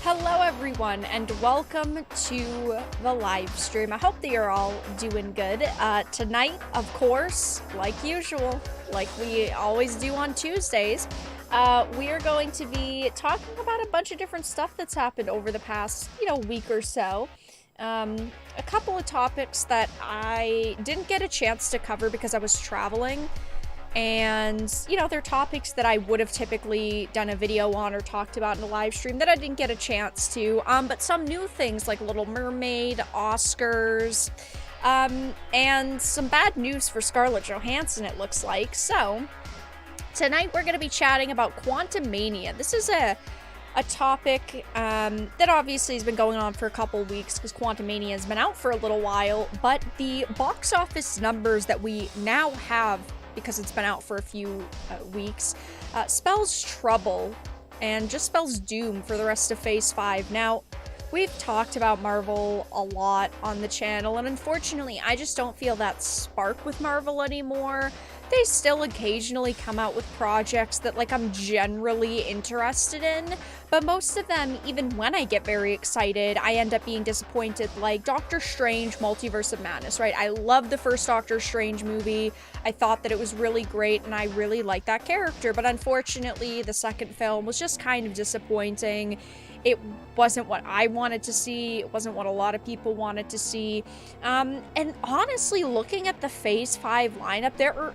Hello everyone and welcome to the live stream. I hope that you're all doing good. Tonight, of course, like usual, like we always do on Tuesdays, we are going to be talking about a bunch of different stuff that's happened over the past, week or so. A couple of topics that I didn't get a chance to cover because I was traveling. And, they're topics that I would have typically done a video on or talked about in a live stream that I didn't get a chance to. But some new things like Little Mermaid, Oscars, and some bad news for Scarlett Johansson, it looks like. So, tonight we're going to be chatting about Quantumania. This is a topic that obviously has been going on for a couple weeks because Quantumania has been out for a little while, but the box office numbers that we now have, because it's been out for a few weeks, spells trouble and just spells doom for the rest of Phase 5. Now, we've talked about Marvel a lot on the channel, and unfortunately, I just don't feel that spark with Marvel anymore. They still occasionally come out with projects that, I'm generally interested in, but most of them, even when I get very excited, I end up being disappointed, like Doctor Strange, Multiverse of Madness, right? I loved the first Doctor Strange movie. I thought that it was really great, and I really liked that character, but unfortunately, the second film was just kind of disappointing. It wasn't what I wanted to see. It wasn't what a lot of people wanted to see. And honestly, looking at the Phase 5 lineup, there are,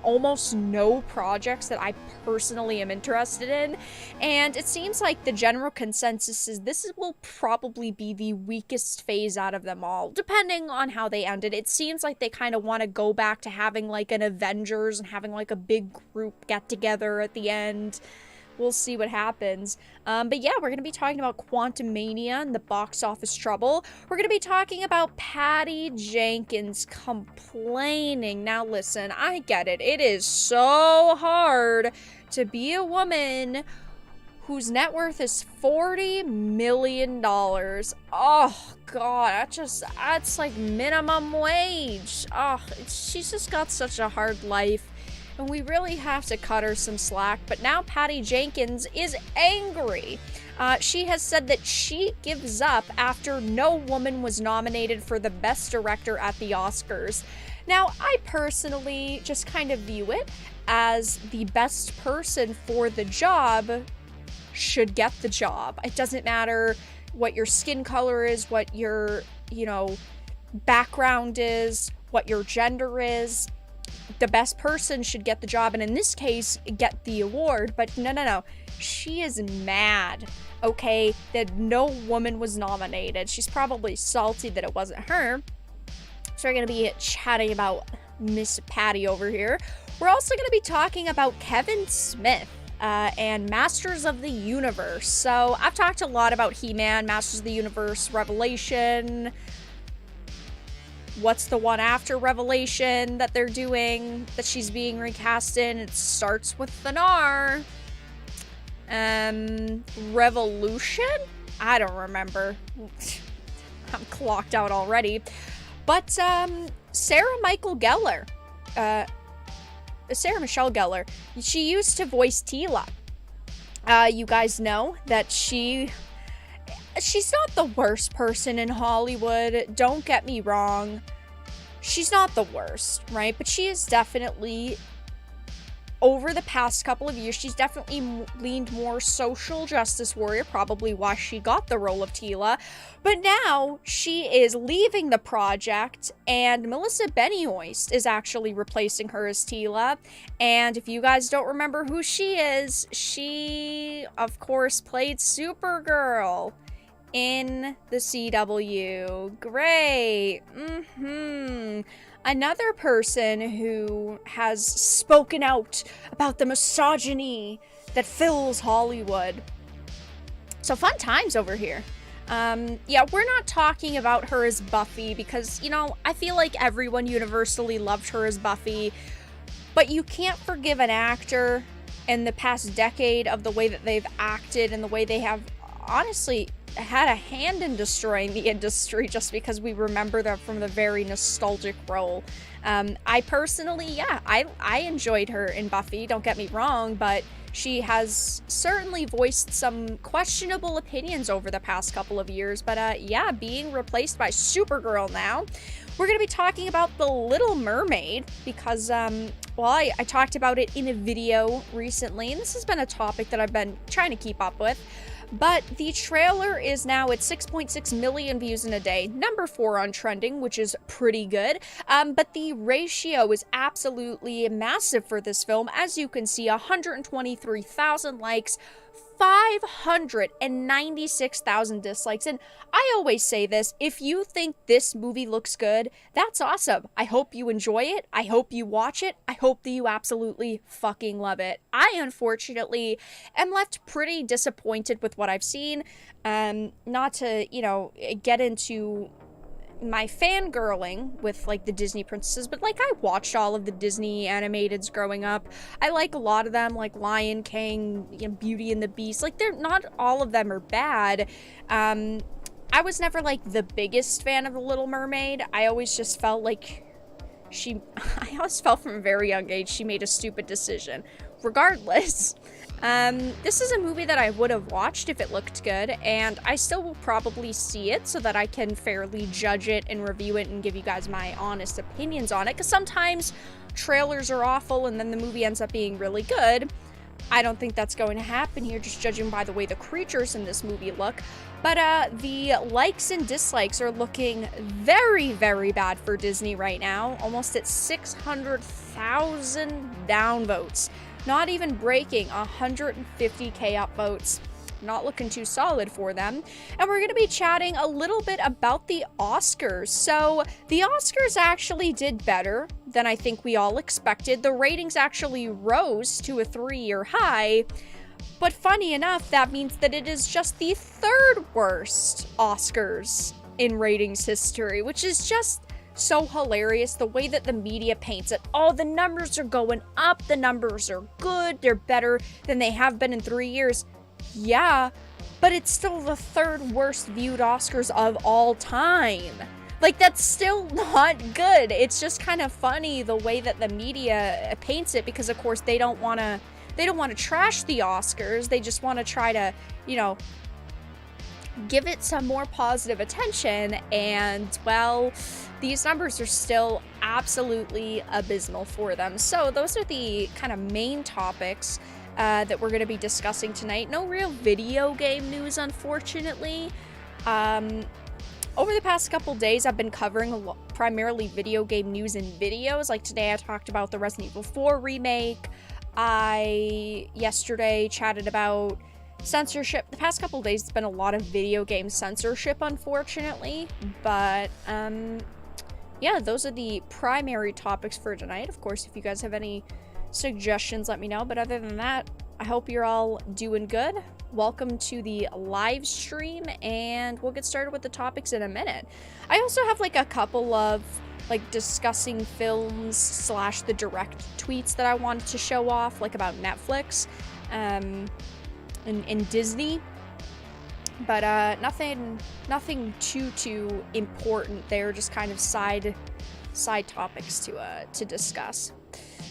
almost no projects that I personally am interested in. And it seems like the general consensus is this will probably be the weakest phase out of them all, depending on how they ended. It seems like they kind of want to go back to having, an Avengers and having, a big group get-together at the end. We'll see what happens. But yeah, we're going to be talking about Quantumania and the box office trouble. We're going to be talking about Patty Jenkins complaining. Now listen, I get it. It is so hard to be a woman whose net worth is $40 million. Oh, God, that's like minimum wage. Oh, she's just got such a hard life. And we really have to cut her some slack, but now Patty Jenkins is angry. She has said that she gives up after no woman was nominated for the Best Director at the Oscars. Now, I personally just kind of view it as the best person for the job should get the job. It doesn't matter what your skin color is, what your, background is, what your gender is. The best person should get the job, and in this case, get the award. But no. She is mad, okay, that no woman was nominated. She's probably salty that it wasn't her. So we're going to be chatting about Miss Patty over here. We're also going to be talking about Kevin Smith and Masters of the Universe. So I've talked a lot about He-Man, Masters of the Universe, Revelation. What's the one after Revelation that they're doing, that she's being recast in? It starts with an R. Revolution? I don't remember. I'm clocked out already. But, Sarah Michael Gellar. Sarah Michelle Gellar. She used to voice Teela. You guys know that she's not the worst person in Hollywood, don't get me wrong. She's not the worst, right? But she is definitely, over the past couple of years, she's definitely leaned more social justice warrior, probably why she got the role of Teela. But now she is leaving the project, and Melissa Benoist is actually replacing her as Teela. And if you guys don't remember who she is, she, of course, played Supergirl in the CW. Great. Another person who has spoken out about the misogyny that fills Hollywood. So fun times over here. Yeah, we're not talking about her as Buffy because, I feel like everyone universally loved her as Buffy, but you can't forgive an actor in the past decade of the way that they've acted and the way they have honestly had a hand in destroying the industry just because we remember them from the very nostalgic role. I personally, yeah, I enjoyed her in Buffy, don't get me wrong, but she has certainly voiced some questionable opinions over the past couple of years. But yeah, being replaced by Supergirl now. We're going to be talking about The Little Mermaid because, well, I talked about it in a video recently, and this has been a topic that I've been trying to keep up with. But the trailer is now at 6.6 million views in a day, number 4 on trending, which is pretty good. But the ratio is absolutely massive for this film. As you can see, 123,000 likes, 596,000 dislikes. And I always say this, if you think this movie looks good, that's awesome. I hope you enjoy it. I hope you watch it. I hope that you absolutely fucking love it. I, unfortunately, am left pretty disappointed with what I've seen. Not to, you know, get into my fangirling with, like, the Disney princesses, but, like, I watched all of the Disney animateds growing up. I like a lot of them, like Lion King, you know, Beauty and the Beast. Like, they're not all of them are bad. I was never, like, the biggest fan of The Little Mermaid. I always just felt like I always felt from a very young age she made a stupid decision. Regardless, this is a movie that I would have watched if it looked good, and I still will probably see it so that I can fairly judge it and review it and give you guys my honest opinions on it, because sometimes trailers are awful and then the movie ends up being really good. I don't think that's going to happen here, just judging by the way the creatures in this movie look. But the likes and dislikes are looking very, very bad for Disney right now, almost at 600,000 downvotes. Not even breaking 150k upvotes. Not looking too solid for them. And we're going to be chatting a little bit about the Oscars. So the Oscars actually did better than I think we all expected. The ratings actually rose to a 3-year high. But funny enough, that means that it is just the 3rd worst Oscars in ratings history, which is just so hilarious, the way that the media paints it. Oh, the numbers are going up, the numbers are good, they're better than they have been in 3 years. Yeah, but it's still the 3rd worst viewed Oscars of all time. Like, that's still not good. It's just kind of funny the way that the media paints it, because of course they don't want to trash the Oscars. They just want to try to, you know, give it some more positive attention, and, well, these numbers are still absolutely abysmal for them. So those are the kind of main topics that we're going to be discussing tonight. No real video game news, unfortunately. Over the past couple days, I've been covering primarily video game news in videos. Like today, I talked about the Resident Evil 4 remake. I yesterday chatted about censorship. The past couple days, it's been a lot of video game censorship, unfortunately. But, yeah, those are the primary topics for tonight. Of course, if you guys have any suggestions, let me know. But other than that, I hope you're all doing good. Welcome to the live stream, and we'll get started with the topics in a minute. I also have, like, a couple of, like, discussing films / the direct tweets that I wanted to show off, like, about Netflix, and Disney, but nothing too important there, just kind of side topics to discuss.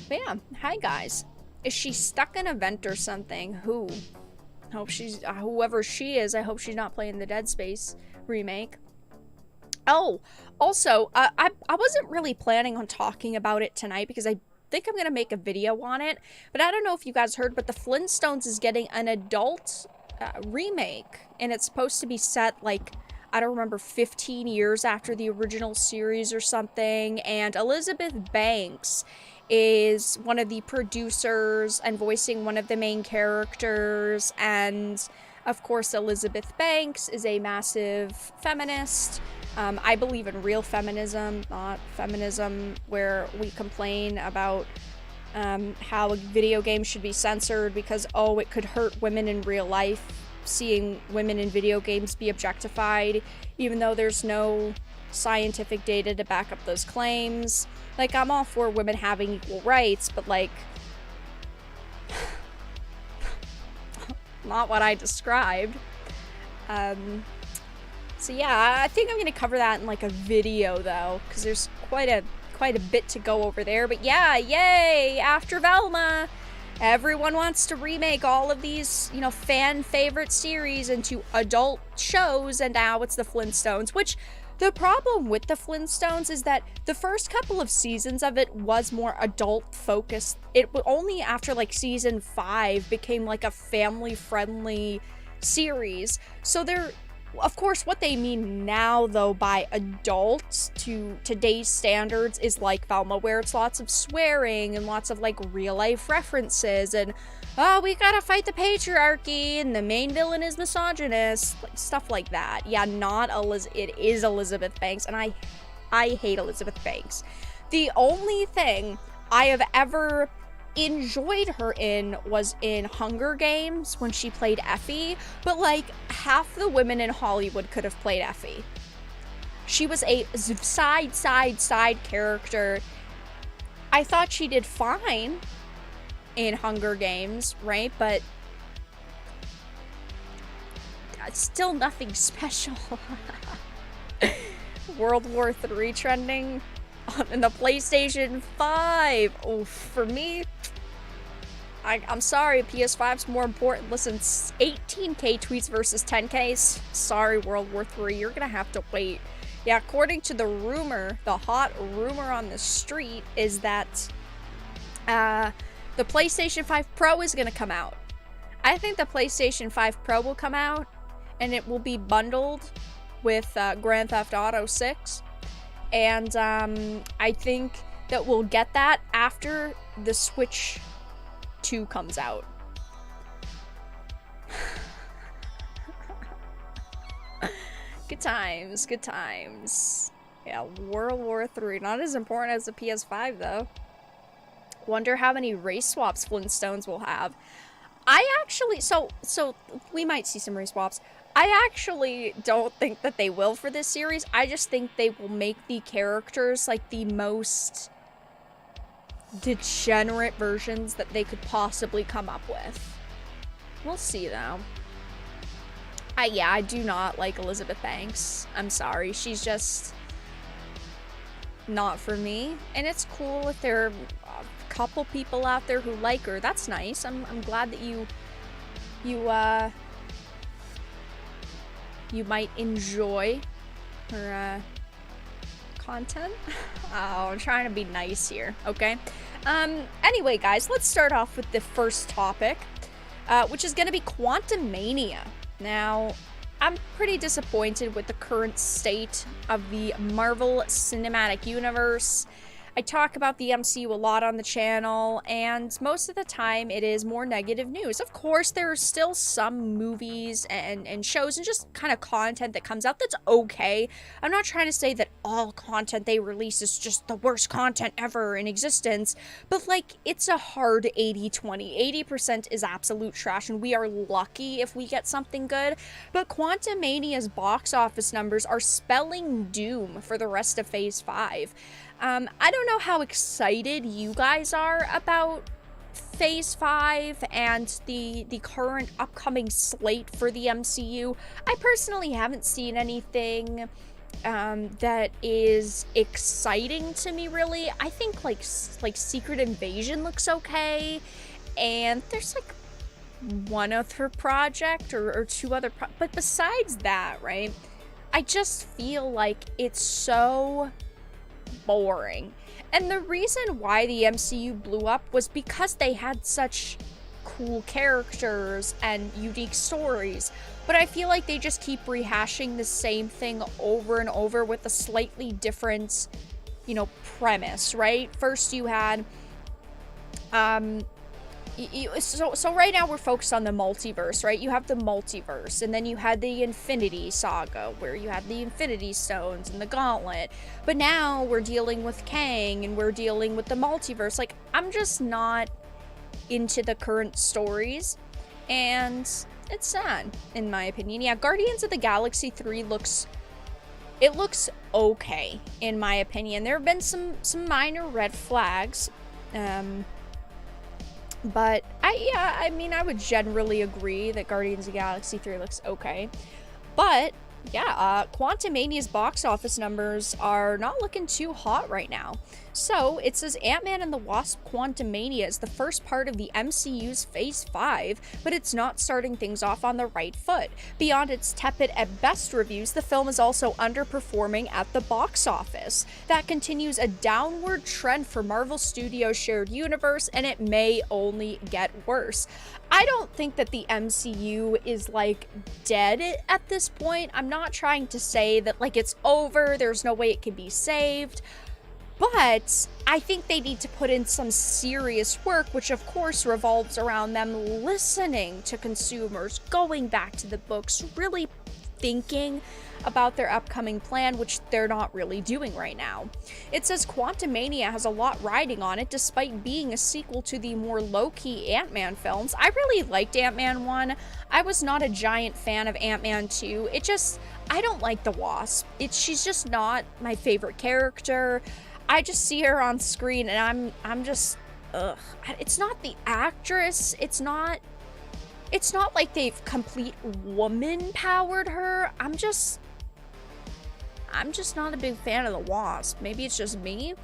But yeah, hi guys. Is she stuck in a vent or something? Who? Hope she's whoever she is. I hope she's not playing the Dead Space remake. Oh, also, I wasn't really planning on talking about it tonight because I think I'm gonna make a video on it, but I don't know if you guys heard, but the Flintstones is getting an adult remake, and it's supposed to be set, like, I don't remember, 15 years after the original series or something, and Elizabeth Banks is one of the producers and voicing one of the main characters, and of course Elizabeth Banks is a massive feminist. I believe in real feminism, not feminism where we complain about how a video game should be censored because, oh, it could hurt women in real life, seeing women in video games be objectified, even though there's no scientific data to back up those claims. Like, I'm all for women having equal rights, but, like, not what I described. So yeah, I think I'm gonna cover that in like a video though, because there's quite a bit to go over there. But yeah, yay! After Velma, everyone wants to remake all of these, you know, fan favorite series into adult shows, and now it's the Flintstones, which the problem with the Flintstones is that the first couple of seasons of it was more adult focused. It only after like season 5 became like a family friendly series. So they're, of course, what they mean now though by adults to today's standards is like Velma, where it's lots of swearing and lots of like real life references and, oh, we gotta fight the patriarchy and the main villain is misogynist, like, stuff like that. Yeah, not it is Elizabeth Banks, and I hate Elizabeth Banks. The only thing I have ever enjoyed her in was in Hunger Games when she played Effie, but like half the women in Hollywood could have played Effie. She was a side character. I thought she did fine in Hunger Games, right? But still nothing special. World War III trending in the PlayStation 5. Oh, for me, I'm sorry, PS5's more important. Listen, 18k tweets versus 10k. Sorry, World War III, you're gonna have to wait. Yeah, according to the rumor, the hot rumor on the street is that the PlayStation 5 Pro is gonna come out. I think the PlayStation 5 Pro will come out, and it will be bundled with Grand Theft Auto 6. And I think that we'll get that after the Switch 2 comes out. Good times, good times. Yeah, World War III. Not as important as the PS5 though. Wonder how many race swaps Flintstones will have. I actually, so we might see some race swaps. I actually don't think that they will for this series. I just think they will make the characters like the most degenerate versions that they could possibly come up with. We'll see though. Yeah, I do not like Elizabeth Banks. I'm sorry, she's just not for me. And it's cool if there are a couple people out there who like her. That's nice. I'm glad that you might enjoy her content. Oh, I'm trying to be nice here, okay? Anyway, guys, let's start off with the first topic, which is going to be Quantumania. Now, I'm pretty disappointed with the current state of the Marvel Cinematic Universe. I talk about the MCU a lot on the channel, and most of the time it is more negative news. Of course, there are still some movies and shows and just kind of content that comes out that's okay. I'm not trying to say that all content they release is just the worst content ever in existence, but like, it's a hard 80-20. 80% is absolute trash, and we are lucky if we get something good. But Quantumania's box office numbers are spelling doom for the rest of Phase 5. I don't know how excited you guys are about Phase 5 and the current upcoming slate for the MCU. I personally haven't seen anything that is exciting to me, really. I think like Secret Invasion looks okay, and there's like one other project or two other but besides that, right, I just feel like it's so boring. And the reason why the MCU blew up was because they had such cool characters and unique stories, but I feel like they just keep rehashing the same thing over and over with a slightly different, you know, premise, right? First you had so right now we're focused on the multiverse, right? You have the multiverse, and then you had the Infinity Saga, where you had the Infinity Stones and the Gauntlet. But now we're dealing with Kang, and we're dealing with the multiverse. Like, I'm just not into the current stories, and it's sad, in my opinion. Yeah, Guardians of the Galaxy 3 looks okay, in my opinion. There have been some minor red flags, but I would generally agree that Guardians of the Galaxy 3 looks okay. But yeah, Quantumania's box office numbers are not looking too hot right now. So it says Ant-Man and the Wasp: Quantumania is the first part of the MCU's Phase 5, but it's not starting things off on the right foot. Beyond its tepid at best reviews, the film is also underperforming at the box office. That continues a downward trend for Marvel Studios' shared universe, and it may only get worse. I don't think that the MCU is like dead at this point. I'm not trying to say that like it's over, there's no way it can be saved, but I think they need to put in some serious work, which of course revolves around them listening to consumers, going back to the books, really thinking about their upcoming plan, which they're not really doing right now. It says Quantumania has a lot riding on it, despite being a sequel to the more low-key Ant-Man films. I really liked Ant-Man 1. I was not a giant fan of Ant-Man 2. I don't like the Wasp. She's just not my favorite character. I just see her on screen and I'm just, ugh. It's not the actress. It's not like they've complete woman powered her. I'm just not a big fan of the Wasp. Maybe it's just me.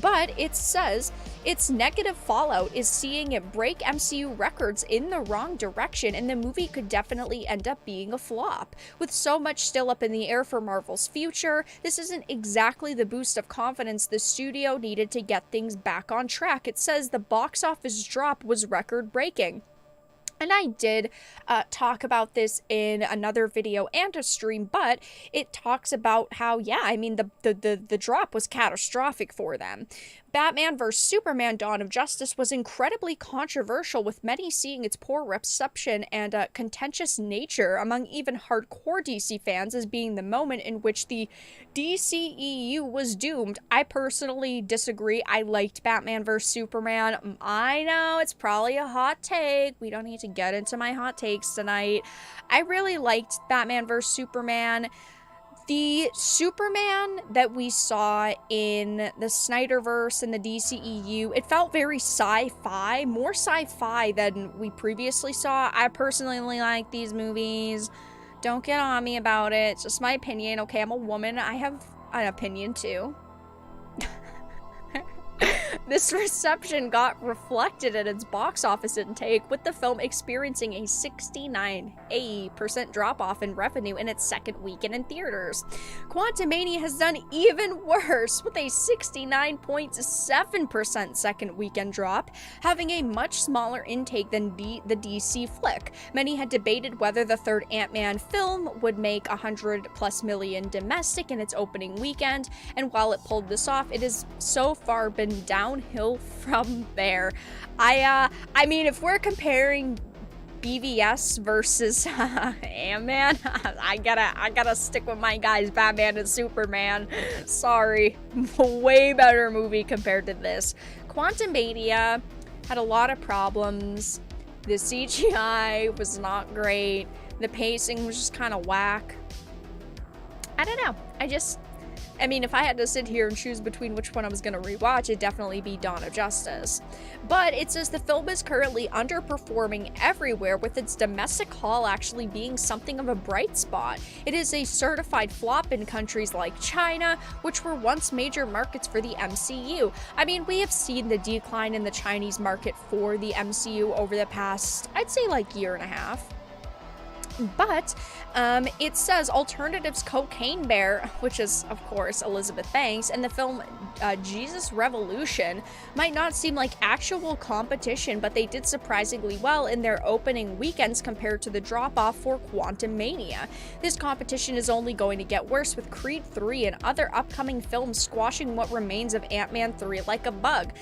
But it says its negative fallout is seeing it break MCU records in the wrong direction, and the movie could definitely end up being a flop. With so much still up in the air for Marvel's future, this isn't exactly the boost of confidence the studio needed to get things back on track. It says the box office drop was record-breaking. And I did talk about this in another video and a stream, but it talks about how, yeah, I mean, the drop was catastrophic for them. Batman vs. Superman: Dawn of Justice was incredibly controversial, with many seeing its poor reception and contentious nature among even hardcore DC fans as being the moment in which the DCEU was doomed. I personally disagree. I liked Batman vs. Superman. I know it's probably a hot take. We don't need to get into my hot takes tonight. I really liked Batman vs. Superman. The Superman that we saw in the Snyderverse and the DCEU, it felt very sci-fi, more sci-fi than we previously saw. I personally like these movies. Don't get on me about it. It's just my opinion. Okay, I'm a woman. I have an opinion too. This reception got reflected in its box office intake, with the film experiencing a 69% drop-off in revenue in its second weekend in theaters. Quantumania has done even worse, with a 69.7% second weekend drop, having a much smaller intake than the DC flick. Many had debated whether the third Ant-Man film would make $100+ million domestic in its opening weekend, and while it pulled this off, it has so far been downhill from there. I mean, if we're comparing BVS versus Ant-Man, I gotta stick with my guys, Batman and Superman. Sorry, way better movie compared to this. Quantumania had a lot of problems. The CGI was not great. The pacing was just kind of whack. I don't know. I mean, if I had to sit here and choose between which one I was going to rewatch, it'd definitely be Dawn of Justice. But it says the film is currently underperforming everywhere, with its domestic haul actually being something of a bright spot. It is a certified flop in countries like China, which were once major markets for the MCU. I mean, we have seen the decline in the Chinese market for the MCU over the past, I'd say, like year and a half. But it says Alternative's Cocaine Bear, which is, of course, Elizabeth Banks, and the film Jesus Revolution might not seem like actual competition, but they did surprisingly well in their opening weekends compared to the drop-off for Quantumania. This competition is only going to get worse, with Creed 3 and other upcoming films squashing what remains of Ant-Man 3 like a bug.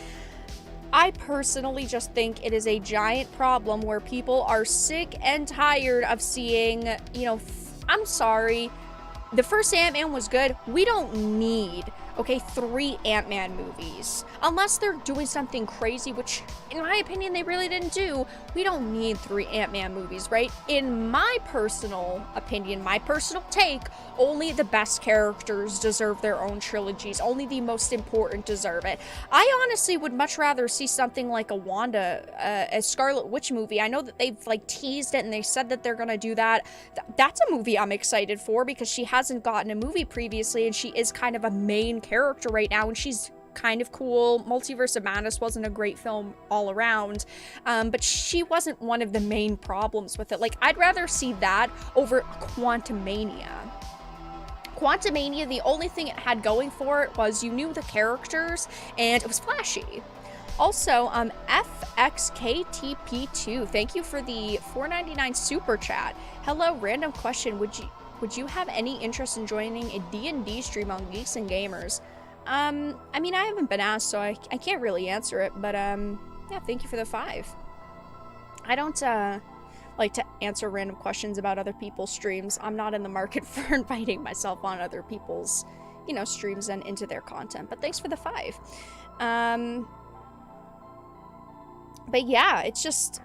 I personally just think it is a giant problem where people are sick and tired of seeing, you know, I'm sorry, the first Ant-Man was good. We don't need Okay, 3 Ant-Man movies. Unless they're doing something crazy, which, in my opinion, they really didn't do. We don't need 3 Ant-Man movies, right? In my personal opinion, my personal take, only the best characters deserve their own trilogies. Only the most important deserve it. I honestly would much rather see something like a Wanda, a Scarlet Witch movie. I know that they've, like, teased it and they said that they're gonna do that. That's a movie I'm excited for because she hasn't gotten a movie previously and she is kind of a main character right now and she's kind of cool. Multiverse of Madness wasn't a great film all around, but she wasn't one of the main problems with it. Like, I'd rather see that over Quantumania. Quantumania, the only thing it had going for it was you knew the characters and it was flashy. Also, FXKTP2, thank you for the $4.99 super chat. Hello, random question. Would you have any interest in joining a D&D stream on Geeks and Gamers? I mean, I haven't been asked, so I can't really answer it, but, yeah, thank you for the 5. I don't, like to answer random questions about other people's streams. I'm not in the market for inviting myself on other people's, you know, streams and into their content, but thanks for the 5. But yeah, it's just,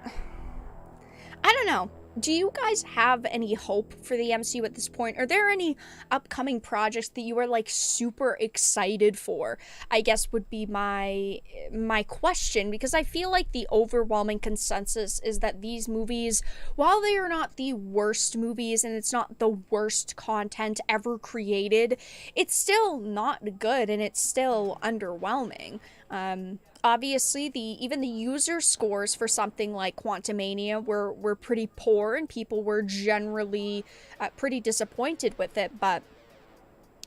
I don't know. Do you guys have any hope for the MCU at this point? Are there any upcoming projects that you are, like, super excited for? I guess would be my question, because I feel like the overwhelming consensus is that these movies, while they are not the worst movies and it's not the worst content ever created, it's still not good and it's still underwhelming. Obviously, even the user scores for something like Quantumania were pretty poor, and people were generally pretty disappointed with it, but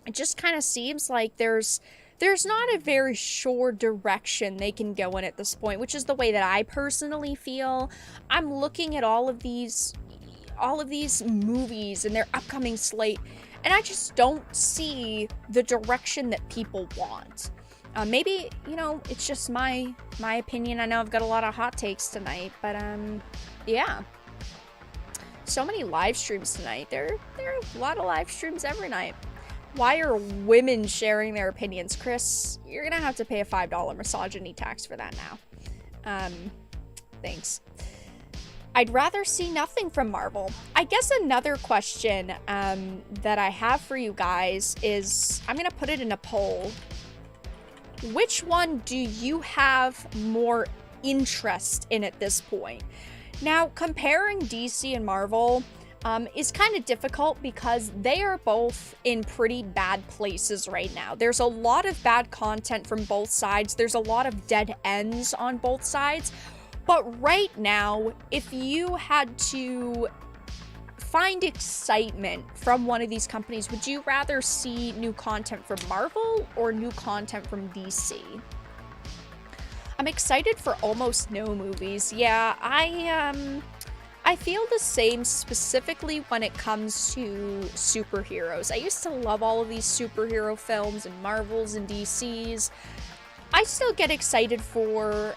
it just kind of seems like there's not a very sure direction they can go in at this point, which is the way that I personally feel. I'm looking at all of these movies and their upcoming slate, and I just don't see the direction that people want. Maybe, you know, it's just my opinion. I know I've got a lot of hot takes tonight, but, yeah. So many live streams tonight. There are a lot of live streams every night. Why are women sharing their opinions? Chris, you're gonna have to pay a $5 misogyny tax for that now. Thanks. I'd rather see nothing from Marvel. I guess another question, that I have for you guys is, I'm gonna put it in a poll. Which one do you have more interest in at this point? Now, comparing DC and Marvel is kind of difficult because they are both in pretty bad places right now. There's a lot of bad content from both sides. There's a lot of dead ends on both sides. But right now, if you had to find excitement from one of these companies, would you rather see new content from Marvel or new content from DC? I'm excited for almost no movies. Yeah, I feel the same specifically when it comes to superheroes. I used to love all of these superhero films and Marvels and DCs. I still get excited for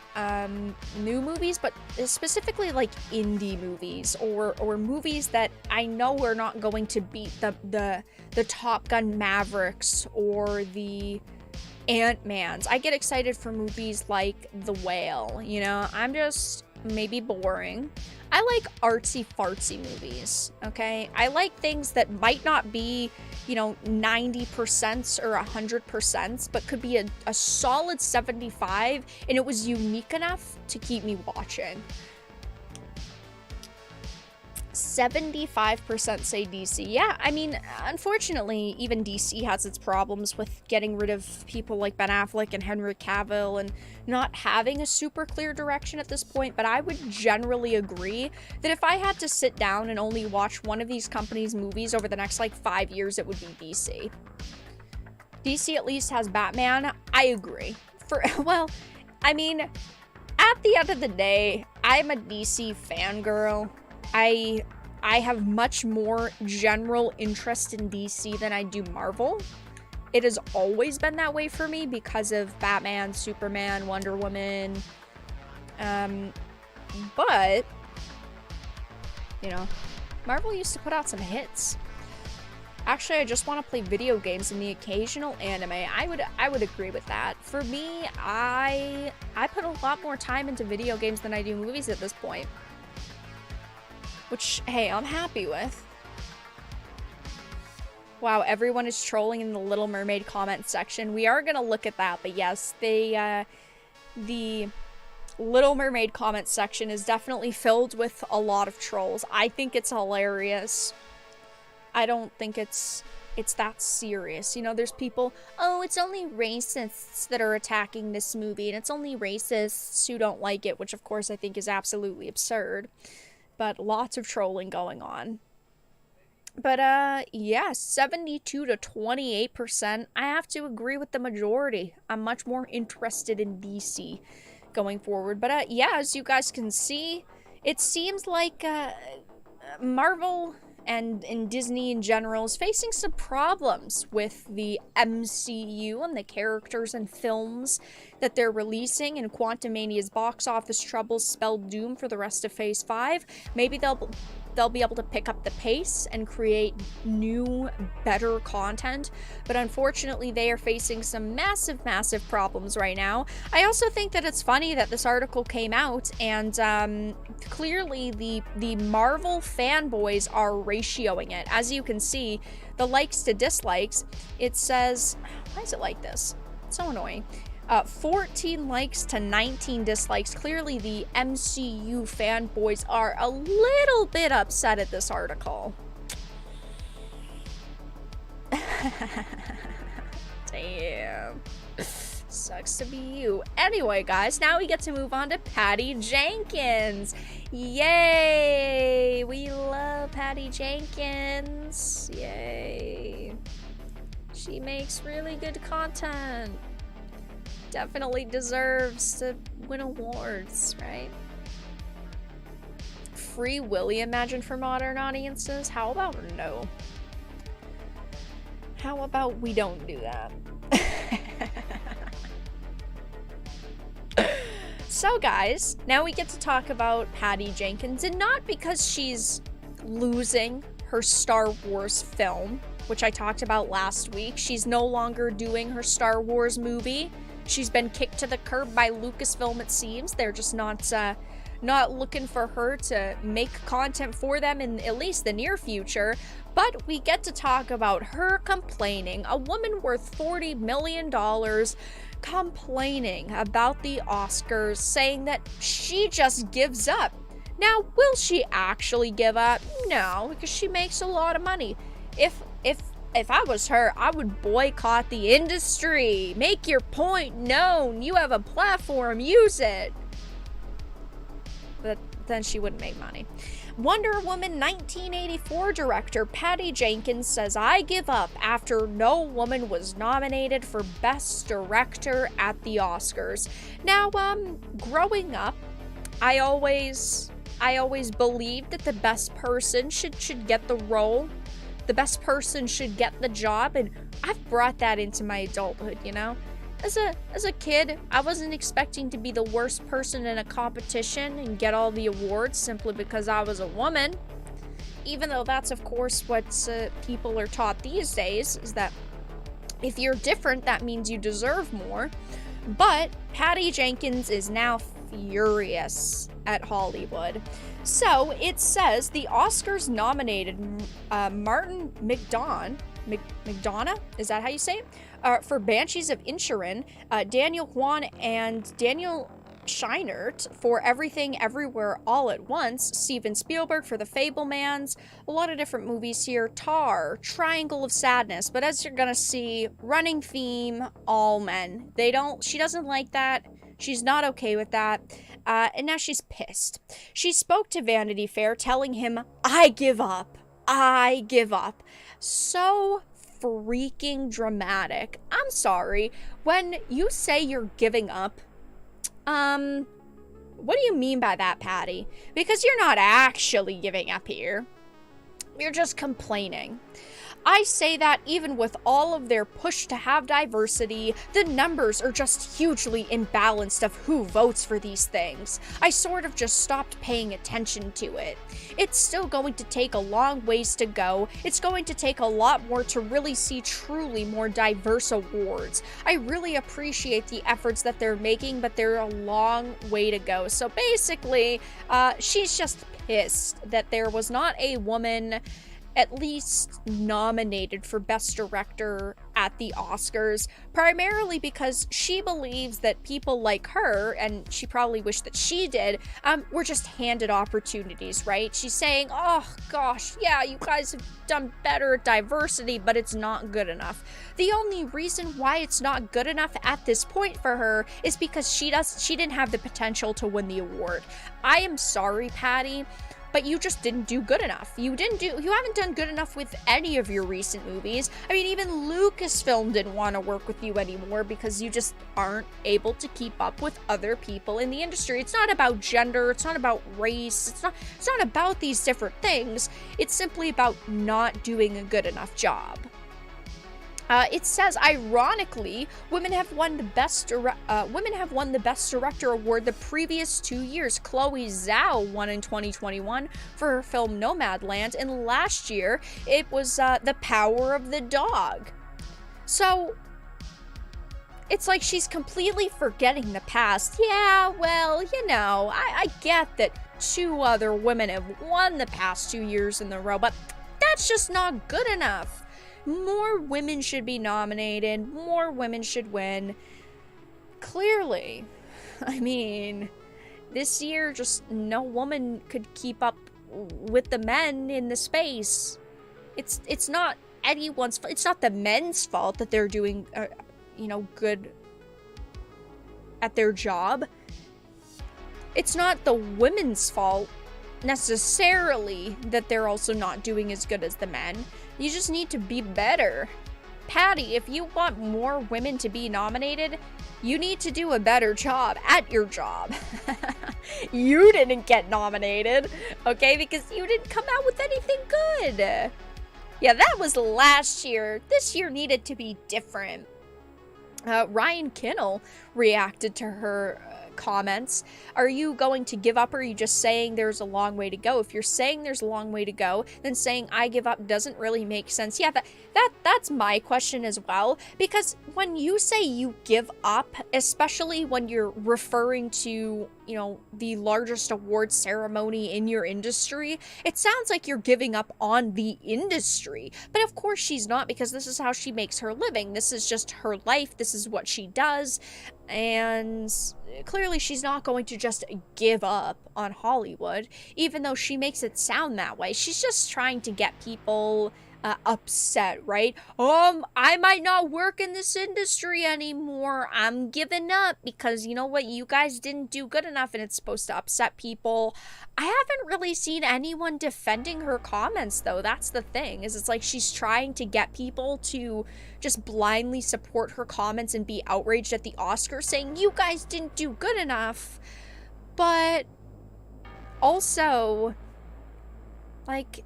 new movies, but specifically like indie movies or movies that I know are not going to beat the Top Gun Mavericks or the Ant-Mans. I get excited for movies like The Whale, you know? I'm just maybe boring. I like artsy-fartsy movies, okay? I like things that might not be, you know, 90% or 100%, but could be a solid 75, and it was unique enough to keep me watching. 75% say DC. Yeah, I mean, unfortunately, even DC has its problems with getting rid of people like Ben Affleck and Henry Cavill and not having a super clear direction at this point, but I would generally agree that if I had to sit down and only watch one of these companies' movies over the next, like, 5 years, it would be DC. DC at least has Batman. I agree. Well, I mean, at the end of the day, I'm a DC fangirl. I have much more general interest in DC than I do Marvel. It has always been that way for me because of Batman, Superman, Wonder Woman. But, you know, Marvel used to put out some hits. Actually, I just want to play video games and the occasional anime. I would agree with that. For me, I put a lot more time into video games than I do movies at this point. Which, hey, I'm happy with. Wow, everyone is trolling in the Little Mermaid comment section. We are gonna look at that, but yes, the Little Mermaid comment section is definitely filled with a lot of trolls. I think it's hilarious. I don't think it's that serious. You know, there's people, oh, it's only racists that are attacking this movie, and it's only racists who don't like it, which of course I think is absolutely absurd. But lots of trolling going on. But, yeah, 72 to 28%. I have to agree with the majority. I'm much more interested in DC going forward. But, yeah, as you guys can see, it seems like, Marvel and Disney in general is facing some problems with the MCU and the characters and films that they're releasing, and Quantumania's box office troubles spell doom for the rest of Phase 5. Maybe they'll be able to pick up the pace and create new, better content, but unfortunately they are facing some massive problems right now. I also think that it's funny that this article came out, and clearly the Marvel fanboys are ratioing it. As you can see, the likes to dislikes, it says, why is it like this? It's so annoying. 14 likes to 19 dislikes. Clearly the MCU fanboys are a little bit upset at this article. Damn. Sucks to be you. Anyway, guys, now we get to move on to Patty Jenkins. Yay! We love Patty Jenkins. Yay. She makes really good content. Definitely deserves to win awards, right? Free Willy imagined for modern audiences? How about no? How about we don't do that? So guys, now we get to talk about Patty Jenkins, and not because she's losing her Star Wars film, which I talked about last week. She's no longer doing her Star Wars movie. She's been kicked to the curb by Lucasfilm, it seems. They're just not looking for her to make content for them in at least the near future. But we get to talk about her complaining. A woman worth $40 million complaining about the Oscars, saying that she just gives up. Now, will she actually give up? No, because she makes a lot of money. If I was her, I would boycott the industry. Make your point known. You have a platform, use it. But then she wouldn't make money. Wonder Woman 1984 director Patty Jenkins says, I give up after no woman was nominated for Best Director at the Oscars. Now, growing up, I always believed that the best person should get the role. The best person should get the job, and I've brought that into my adulthood, you know? As a kid, I wasn't expecting to be the worst person in a competition and get all the awards simply because I was a woman. Even though that's, of course, what people are taught these days, is that if you're different, that means you deserve more. But Patty Jenkins is now furious at Hollywood. So it says the Oscars nominated Martin McDonough, is that how you say it? For Banshees of Inisherin, Daniel Kwan and Daniel Scheinert for Everything Everywhere All at Once, Steven Spielberg for The Fabelmans, a lot of different movies here, Tar, Triangle of Sadness, but as you're gonna see, running theme, all men. She doesn't like that. She's not okay with that, and now she's pissed. She spoke to Vanity Fair telling him, I give up. I give up. So freaking dramatic. I'm sorry. When you say you're giving up, what do you mean by that, Patty? Because you're not actually giving up here. You're just complaining. I say that even with all of their push to have diversity, the numbers are just hugely imbalanced of who votes for these things. I sort of just stopped paying attention to it. It's still going to take a long ways to go. It's going to take a lot more to really see truly more diverse awards. I really appreciate the efforts that they're making, but they're a long way to go. So basically, she's just pissed that there was not a woman at least nominated for Best Director at the Oscars, primarily because she believes that people like her, and she probably wished that she did, were just handed opportunities, right? She's saying, oh gosh, yeah, you guys have done better at diversity, but it's not good enough. The only reason why it's not good enough at this point for her is because she didn't have the potential to win the award. I am sorry, Patty, but you just didn't do good enough. You haven't done good enough with any of your recent movies. I mean, even Lucasfilm didn't want to work with you anymore because you just aren't able to keep up with other people in the industry. It's not about gender, it's not about race, it's not about these different things. It's simply about not doing a good enough job. It says, ironically, women have won the Best Director award the previous 2 years. Chloe Zhao won in 2021 for her film Nomadland, and last year it was The Power of the Dog. So it's like she's completely forgetting the past. Yeah, well, you know, I get that 2 other women have won the past 2 years in a row, but that's just not good enough. More women should be nominated, more women should win. Clearly, I mean, this year just no woman could keep up with the men in the space. It's not anyone's fault. It's not the men's fault that they're doing good at their job. It's not the women's fault necessarily that they're also not doing as good as the men. You just need to be better. Patty, if you want more women to be nominated, you need to do a better job at your job. You didn't get nominated, okay? Because you didn't come out with anything good. Yeah, that was last year. This year needed to be different. Ryan Kinnell reacted to her comments. Are you going to give up, or are you just saying there's a long way to go? If you're saying there's a long way to go, then saying I give up doesn't really make sense. Yeah, that's my question as well, because when you say you give up, especially when you're referring to, the largest award ceremony in your industry, it sounds like you're giving up on the industry. But of course she's not, because this is how she makes her living. This is just her life. This is what she does. And clearly she's not going to just give up on Hollywood, even though she makes it sound that way. She's just trying to get people upset, right? I might not work in this industry anymore. I'm giving up because you know what? You guys didn't do good enough, and it's supposed to upset people. I haven't really seen anyone defending her comments, though. That's the thing, is it's like she's trying to get people to just blindly support her comments and be outraged at the Oscars, saying you guys didn't do good enough. But also, like,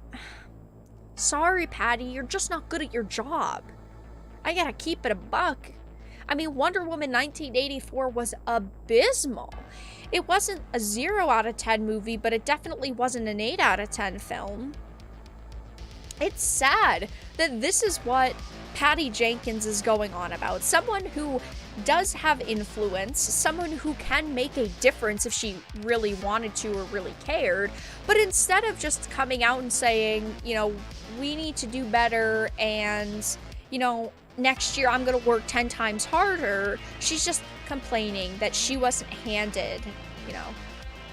sorry, Patty, you're just not good at your job. I gotta keep it a buck. I mean, Wonder Woman 1984 was abysmal. It wasn't a 0 out of 10 movie, but it definitely wasn't an 8 out of 10 film. It's sad that this is what Patty Jenkins is going on about. Someone who does have influence, someone who can make a difference if she really wanted to or really cared, but instead of just coming out and saying, we need to do better and, next year I'm gonna work 10 times harder, she's just complaining that she wasn't handed,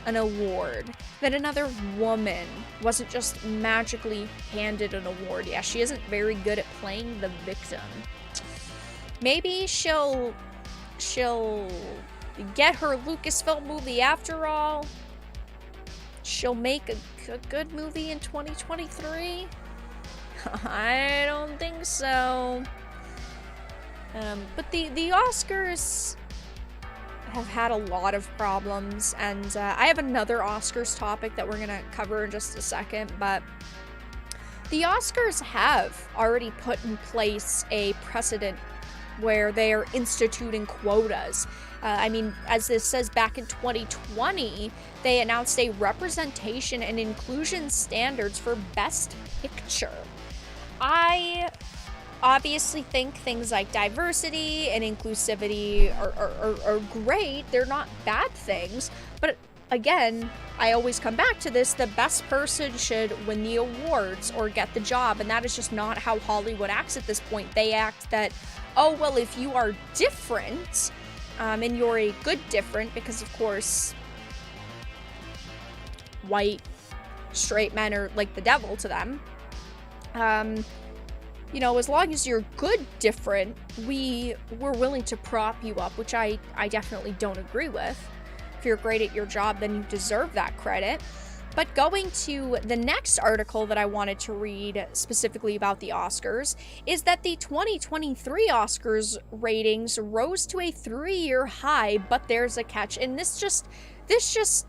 an award, that another woman wasn't just magically handed an award. Yeah, she isn't very good at playing the victim. Maybe she'll get her Lucasfilm movie after all. She'll make a good movie in 2023. I don't think so. But the Oscars have had a lot of problems, and I have another Oscars topic that we're gonna cover in just a second, but The Oscars have already put in place a precedent where they are instituting quotas. I mean, as this says, back in 2020, they announced a representation and inclusion standards for Best Picture. I obviously think things like diversity and inclusivity are great. They're not bad things, but again, I always come back to this: the best person should win the awards or get the job, and that is just not how Hollywood acts at this point. They act that, oh, well, if you are different, and you're a good different, because of course, white, straight men are like the devil to them, you know, as long as you're good different, we're willing to prop you up, which I definitely don't agree with. If you're great at your job, then you deserve that credit. But going to the next article that I wanted to read specifically about the Oscars is that the 2023 Oscars ratings rose to a 3-year high, but there's a catch. And this just,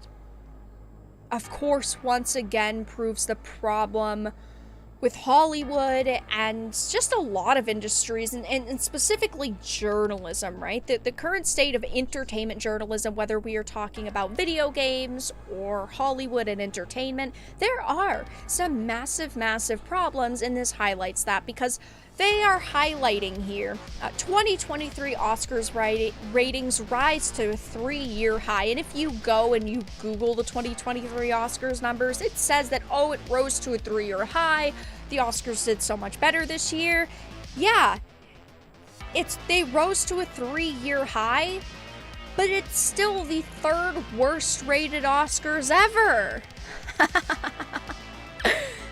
of course, once again proves the problem with Hollywood and just a lot of industries, and specifically journalism, right? The current state of entertainment journalism, whether we are talking about video games or Hollywood and entertainment, there are some massive, massive problems, and this highlights that because they are highlighting here 2023 Oscars ratings rise to a 3-year high. And if you go and you Google the 2023 Oscars numbers, it says that, oh, it rose to a 3-year high. The Oscars did so much better this year. Yeah, they rose to a 3-year high, but it's still the 3rd worst rated Oscars ever.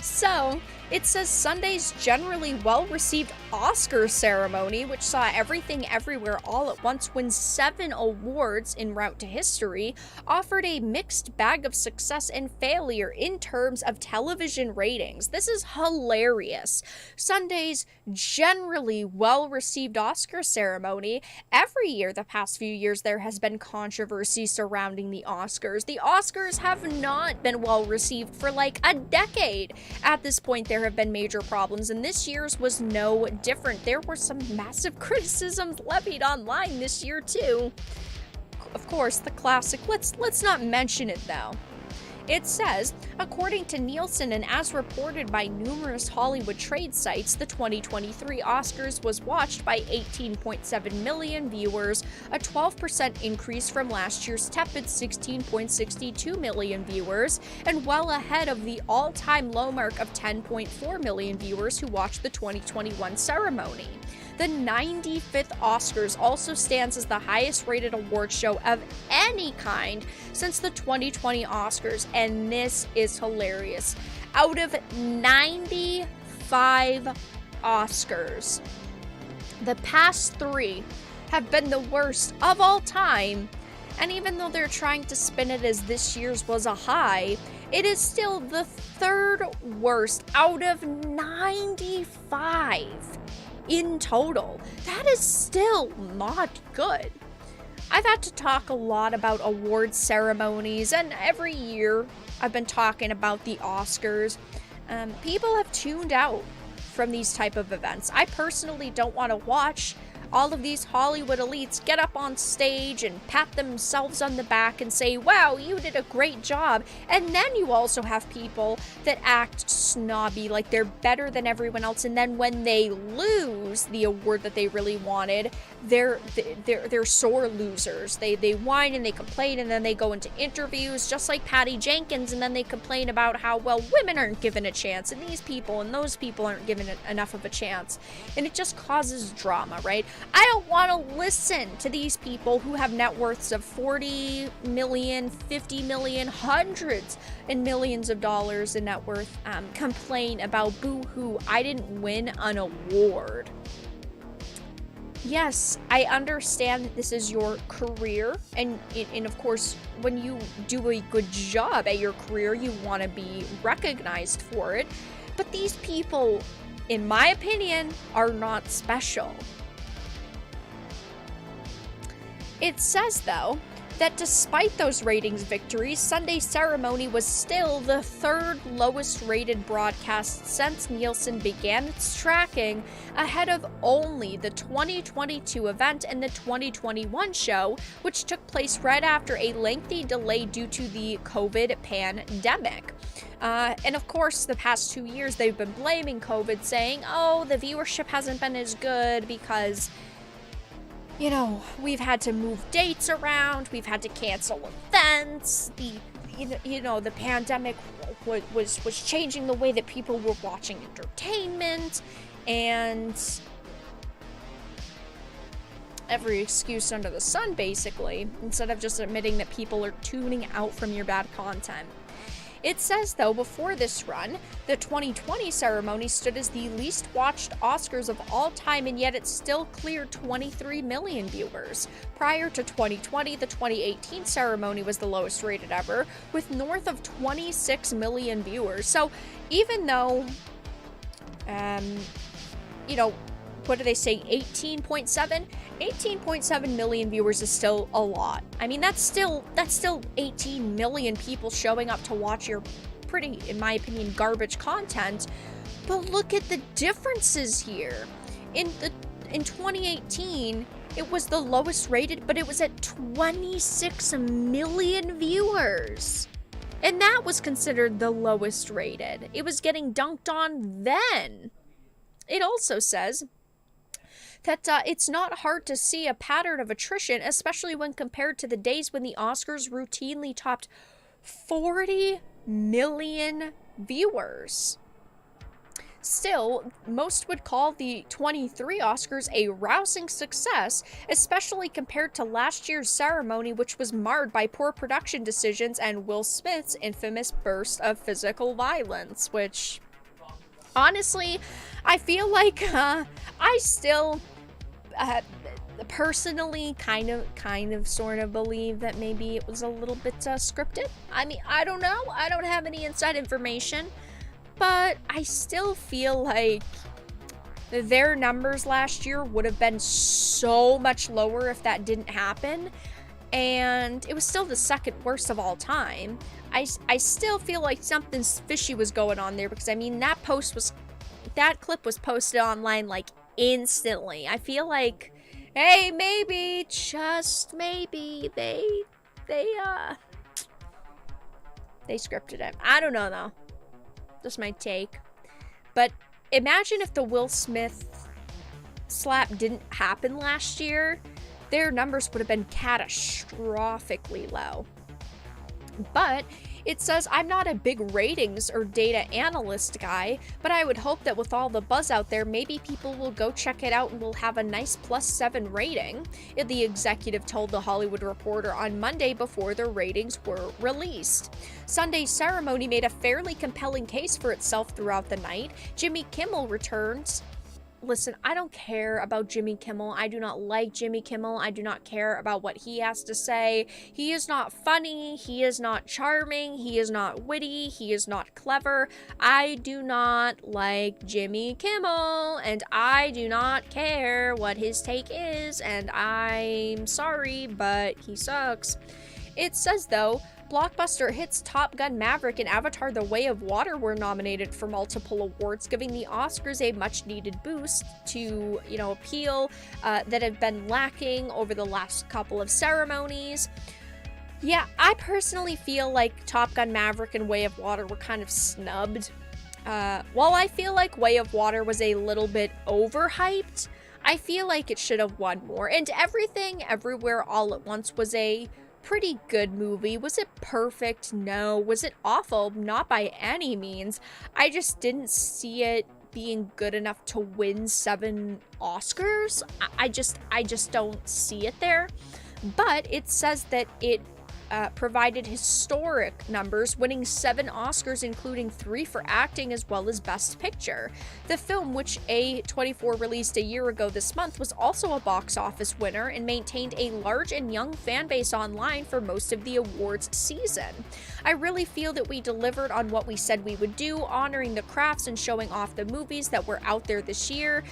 So, it says Sunday's generally well-received Oscar ceremony, which saw Everything Everywhere All at Once win 7 awards en route to history, offered a mixed bag of success and failure in terms of television ratings. This is hilarious. Sunday's generally well-received Oscar ceremony. Every year the past few years there has been controversy surrounding the Oscars. The Oscars have not been well-received for like a decade. At this point, there have been major problems, and this year's was no different. There were some massive criticisms levied online this year too. Of course, the classic, let's not mention it though. It says, according to Nielsen and as reported by numerous Hollywood trade sites, the 2023 Oscars was watched by 18.7 million viewers, a 12% increase from last year's tepid 16.62 million viewers, and well ahead of the all-time low mark of 10.4 million viewers who watched the 2021 ceremony. The 95th Oscars also stands as the highest rated award show of any kind since the 2020 Oscars, and this is hilarious. Out of 95 Oscars, the past 3 have been the worst of all time, and even though they're trying to spin it as this year's was a high, it is still the 3rd worst out of 95. In total. That is still not good. I've had to talk a lot about award ceremonies, and every year I've been talking about the Oscars. People have tuned out from these type of events. I personally don't want to watch all of these Hollywood elites get up on stage and pat themselves on the back and say, wow, you did a great job. And then you also have people that act snobby, like they're better than everyone else. And then when they lose the award that they really wanted, they're sore losers. They whine and they complain, and then they go into interviews just like Patty Jenkins, and then they complain about how, well, women aren't given a chance, and these people and those people aren't given enough of a chance. And it just causes drama, right? I don't want to listen to these people who have net worths of 40 million, 50 million, hundreds and millions of dollars in net worth complain about, boo-hoo, I didn't win an award. Yes, I understand that this is your career, and of course, when you do a good job at your career, you want to be recognized for it. But these people, in my opinion, are not special. It says, though, that despite those ratings victories, Sunday's ceremony was still the third lowest rated broadcast since Nielsen began its tracking, ahead of only the 2022 event and the 2021 show, which took place right after a lengthy delay due to the COVID pandemic. And of course, the past 2 years, they've been blaming COVID, saying, oh, the viewership hasn't been as good because, you know, we've had to move dates around, we've had to cancel events, the pandemic was changing the way that people were watching entertainment, and every excuse under the sun, basically, instead of just admitting that people are tuning out from your bad content. It says, though, before this run, the 2020 ceremony stood as the least watched Oscars of all time, and yet it still cleared 23 million viewers. Prior to 2020, the 2018 ceremony was the lowest rated ever, with north of 26 million viewers. So even though, what do they say, 18.7 million viewers is still a lot. I mean, that's still 18 million people showing up to watch your pretty, in my opinion, garbage content. But look at the differences here. In 2018, it was the lowest rated, but it was at 26 million viewers. And that was considered the lowest rated. It was getting dunked on then. It also says that it's not hard to see a pattern of attrition, especially when compared to the days when the Oscars routinely topped 40 million viewers. Still, most would call the 23 Oscars a rousing success, especially compared to last year's ceremony, which was marred by poor production decisions and Will Smith's infamous burst of physical violence, which, honestly, I feel like I still personally kind of sort of believe that maybe it was a little bit scripted. I mean, I don't know. I don't have any inside information, but I still feel like their numbers last year would have been so much lower if that didn't happen, and it was still the second worst of all time. I still feel like something fishy was going on there, because I mean, that clip was posted online like instantly. I feel like, hey, maybe, just maybe, they scripted it. I don't know, though. Just my take. But imagine if the Will Smith slap didn't happen last year. Their numbers would have been catastrophically low. But it says, I'm not a big ratings or data analyst guy, but I would hope that with all the buzz out there, maybe people will go check it out and will have a nice +7 rating, the executive told The Hollywood Reporter on Monday before their ratings were released. Sunday's ceremony made a fairly compelling case for itself throughout the night. Jimmy Kimmel returns. Listen, I don't care about Jimmy Kimmel. I do not like Jimmy Kimmel. I do not care about what he has to say. He is not funny. He is not charming. He is not witty. He is not clever. I do not like Jimmy Kimmel, and I do not care what his take is, and I'm sorry, but he sucks. It says, though, blockbuster hits Top Gun Maverick and Avatar: The Way of Water were nominated for multiple awards, giving the Oscars a much-needed boost to, appeal that have been lacking over the last couple of ceremonies. Yeah, I personally feel like Top Gun Maverick and Way of Water were kind of snubbed. While I feel like Way of Water was a little bit overhyped, I feel like it should have won more. And Everything Everywhere All at Once was a pretty good movie. Was it perfect? No. Was it awful? Not by any means. I just didn't see it being good enough to win 7 Oscars. I just don't see it there. But it says that it provided historic numbers, winning 7 Oscars, including 3 for acting as well as Best Picture. The film, which A24 released a year ago this month, was also a box office winner and maintained a large and young fan base online for most of the awards season. I really feel that we delivered on what we said we would do, honoring the crafts and showing off the movies that were out there this year.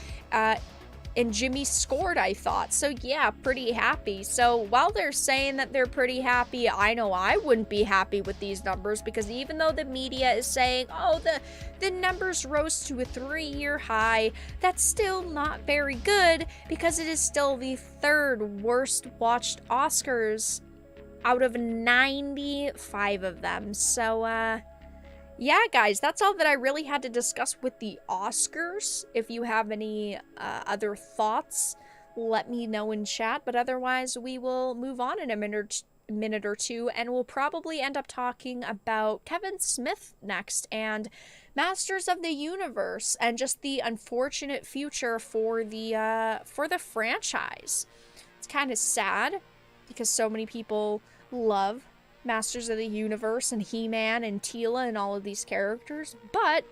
Jimmy scored, I thought. So yeah, pretty happy. So while they're saying that they're pretty happy, I know I wouldn't be happy with these numbers, because even though the media is saying, oh, the numbers rose to a 3-year high, that's still not very good, because it is still the 3rd worst watched Oscars out of 95 of them. So yeah, guys, that's all that I really had to discuss with the Oscars. If you have any other thoughts, let me know in chat. But otherwise, we will move on in a minute or two, and we'll probably end up talking about Kevin Smith next and Masters of the Universe, and just the unfortunate future for the franchise. It's kind of sad because so many people love Masters of the Universe and He-Man and Teela and all of these characters, but,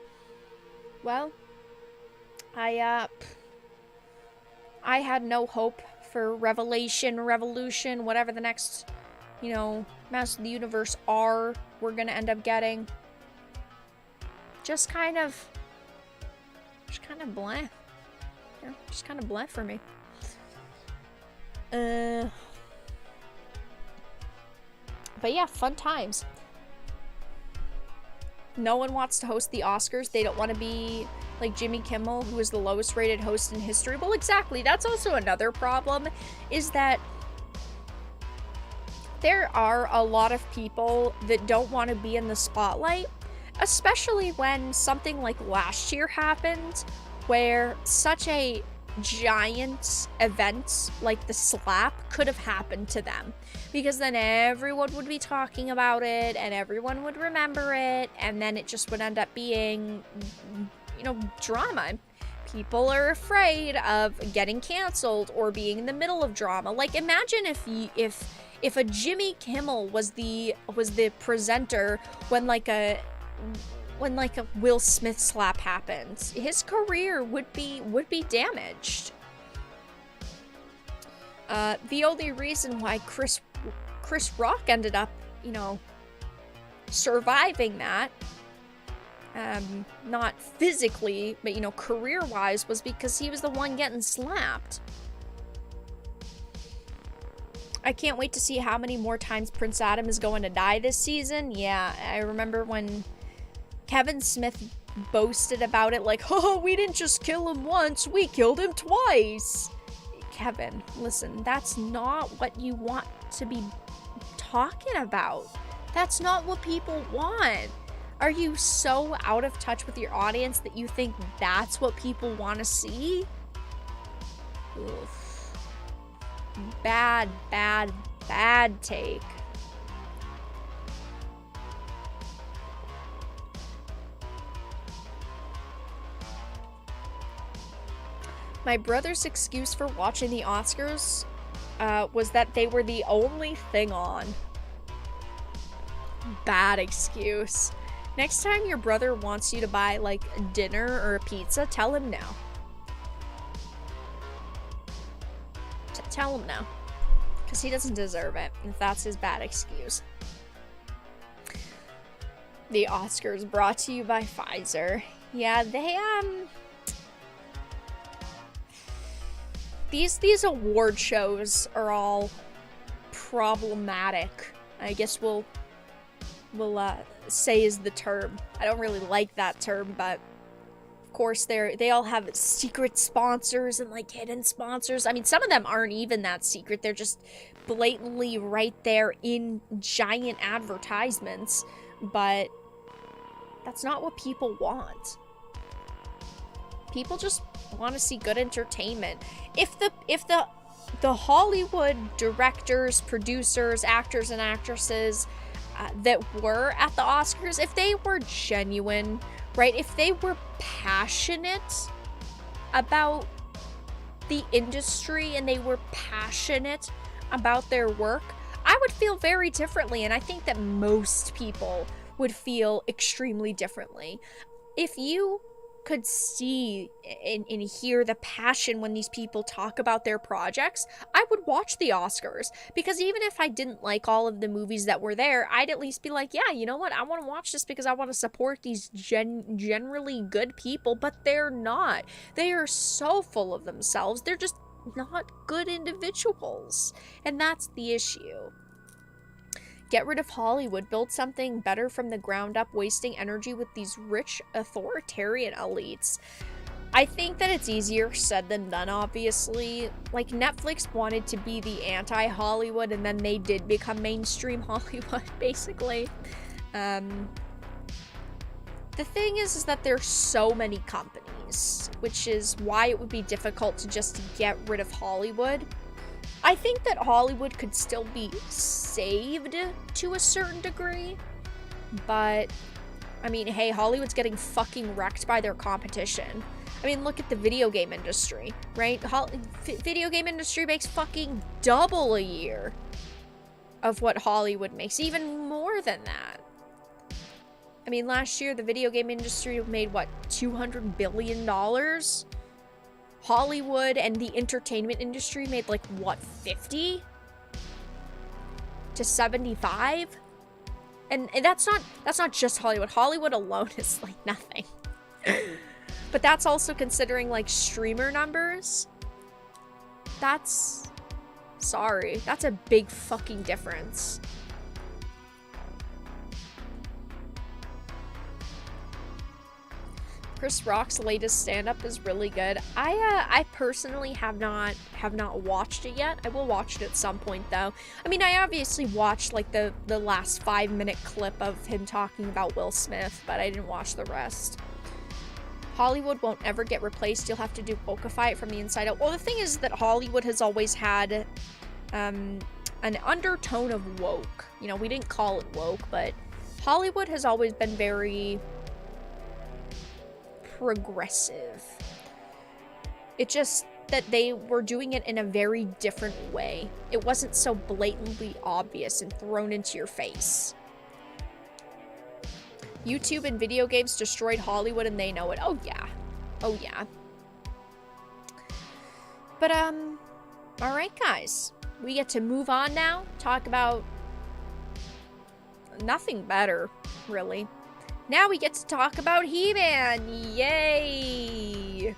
well, I had no hope for Revolution, whatever the next, you know, Masters of the Universe we're gonna end up getting. Just kind of blah. Yeah, just kind of blah for me. But yeah, fun times. No one wants to host the Oscars. They don't want to be like Jimmy Kimmel, who is the lowest rated host in history. Well, exactly. That's also another problem, is that there are a lot of people that don't want to be in the spotlight, especially when something like last year happened, where such a giant event like the slap could have happened to them, because then everyone would be talking about it and everyone would remember it, and then it just would end up being, you know, drama. People are afraid of getting canceled or being in the middle of drama. Like, imagine if a Jimmy Kimmel was the presenter when like a Will Smith slap happens. His career would be damaged. The only reason why Chris Rock ended up, you know, surviving that, not physically, but, you know, career-wise, was because he was the one getting slapped. I can't wait to see how many more times Prince Adam is going to die this season. Yeah, I remember when Kevin Smith boasted about it, like, oh, we didn't just kill him once, we killed him twice. Kevin, listen, that's not what you want to be talking about. That's not what people want. Are you so out of touch with your audience that you think that's what people want to see? Oof. Bad take. My brother's excuse for watching the Oscars was that they were the only thing on. Bad excuse. Next time your brother wants you to buy, like, dinner or a pizza, tell him no. Tell him no. Because he doesn't deserve it, if that's his bad excuse. The Oscars brought to you by Pfizer. Yeah, they, These award shows are all problematic, I guess we'll say is the term. I don't really like that term, but of course they all have secret sponsors and like hidden sponsors. I mean, some of them aren't even that secret. They're just blatantly right there in giant advertisements, but that's not what people want. People just want to see good entertainment. If the Hollywood directors, producers, actors, and actresses that were at the Oscars, if they were genuine, right? If they were passionate about the industry and they were passionate about their work, I would feel very differently, and I think that most people would feel extremely differently. If you could see and hear the passion when these people talk about their projects, I would watch the Oscars. Because even if I didn't like all of the movies that were there, I'd at least be like, yeah, you know what? I want to watch this because I want to support these generally good people, but they're not. They are so full of themselves. They're just not good individuals. And that's the issue. Get rid of Hollywood, build something better from the ground up, wasting energy with these rich authoritarian elites. I think that it's easier said than done, obviously. Like, Netflix wanted to be the anti-Hollywood, and then they did become mainstream Hollywood, basically. The thing is that there's so many companies, which is why it would be difficult to just get rid of Hollywood. I think that Hollywood could still be saved to a certain degree, but, I mean, hey, Hollywood's getting fucking wrecked by their competition. I mean, look at the video game industry, right? Video game industry makes fucking double a year of what Hollywood makes, even more than that. I mean, last year, the video game industry made, what, $200 billion? Hollywood and the entertainment industry made like, what, 50 to 75? And that's not just Hollywood. Hollywood alone is like nothing. But that's also considering like streamer numbers. That's a big fucking difference. Chris Rock's latest stand-up is really good. I personally have not watched it yet. I will watch it at some point though. I mean, I obviously watched like the last 5-minute clip of him talking about Will Smith, but I didn't watch the rest. Hollywood won't ever get replaced. You'll have to do Pokify it from the inside out. Well, the thing is that Hollywood has always had an undertone of woke. You know, we didn't call it woke, but Hollywood has always been very progressive. It just that they were doing it in a very different way. It wasn't so blatantly obvious and thrown into your face. YouTube and video games destroyed Hollywood and they know it. Oh yeah. Oh yeah. But alright guys. We get to move on now. Talk about nothing better, really. Now we get to talk about He-Man! Yay!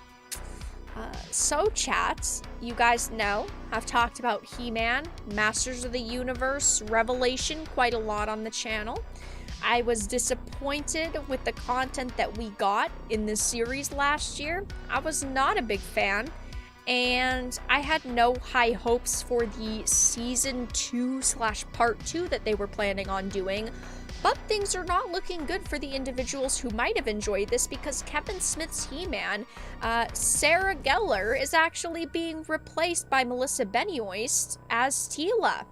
So chat, you guys know, I've talked about He-Man, Masters of the Universe, Revelation quite a lot on the channel. I was disappointed with the content that we got in this series last year. I was not a big fan, and I had no high hopes for the Season 2/Part 2 that they were planning on doing. But things are not looking good for the individuals who might have enjoyed this, because Kevin Smith's He-Man, Sarah Gellar, is actually being replaced by Melissa Benoist as Teela.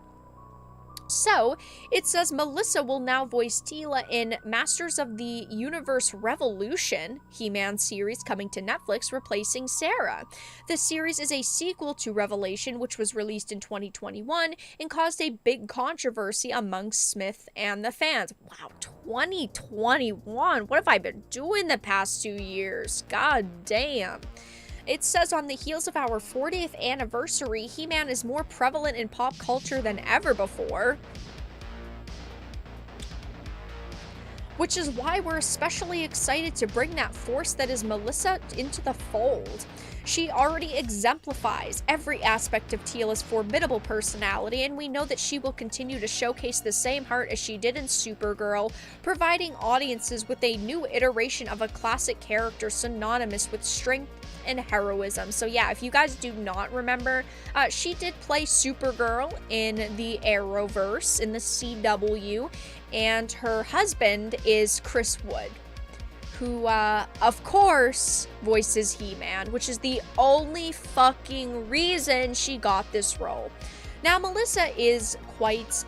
So, it says Melissa will now voice Teela in Masters of the Universe Revolution, He-Man series coming to Netflix, replacing Sarah. The series is a sequel to Revelation, which was released in 2021 and caused a big controversy amongst Smith and the fans. Wow, 2021. What have I been doing the past 2 years? God damn. It says, on the heels of our 40th anniversary, He-Man is more prevalent in pop culture than ever before. Which is why we're especially excited to bring that force that is Melissa into the fold. She already exemplifies every aspect of Teela's formidable personality, and we know that she will continue to showcase the same heart as she did in Supergirl, providing audiences with a new iteration of a classic character synonymous with strength and heroism. So yeah, if you guys do not remember, she did play Supergirl in the Arrowverse, in the CW, and her husband is Chris Wood, who, of course, voices He-Man, which is the only fucking reason she got this role. Now, Melissa is quite,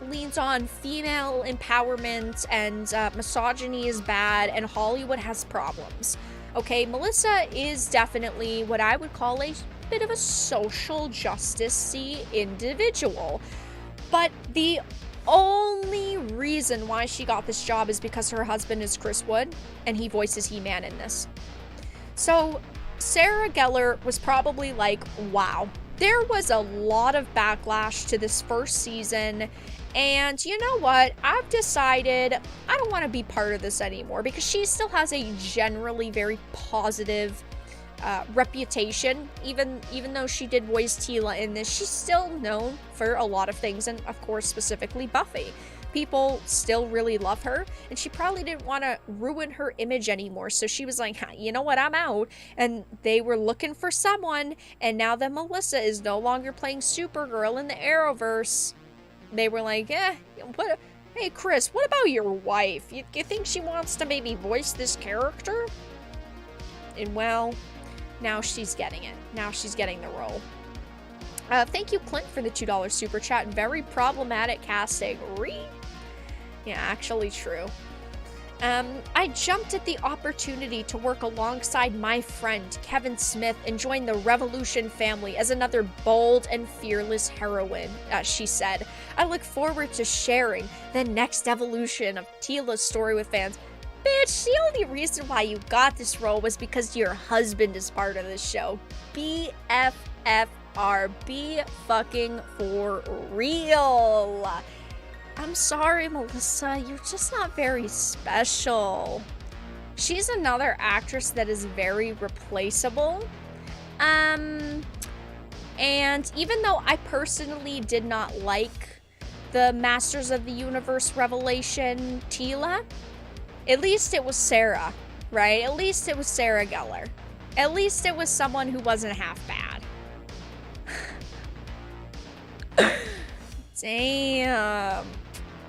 leans on female empowerment, and misogyny is bad, and Hollywood has problems. Okay, Melissa is definitely what I would call a bit of a social justice-y individual. But the only reason why she got this job is because her husband is Chris Wood, and he voices He-Man in this. So Sarah Gellar was probably like, wow. There was a lot of backlash to this first season, and you know what? I've decided I don't want to be part of this anymore, because she still has a generally very positive reputation. Even though she did voice Teela in this, she's still known for a lot of things, and of course specifically Buffy. People still really love her, and she probably didn't want to ruin her image anymore, so she was like, you know what, I'm out. And they were looking for someone, and now that Melissa is no longer playing Supergirl in the Arrowverse, they were like, what? Hey Chris, what about your wife? You think she wants to maybe voice this character? And well, now she's getting it. Now she's getting the role. Thank you, Clint, for the $2 super chat. Very problematic casting. Yeah, actually true. I jumped at the opportunity to work alongside my friend, Kevin Smith, and join the Revolution family as another bold and fearless heroine, she said. I look forward to sharing the next evolution of Teela's story with fans. Bitch, the only reason why you got this role was because your husband is part of this show. BFFR. Be fucking for real. I'm sorry, Melissa. You're just not very special. She's another actress that is very replaceable. And even though I personally did not like the Masters of the Universe Revelation Teela, at least it was Sarah, right? At least it was Sarah Gellar. At least it was someone who wasn't half bad. Damn.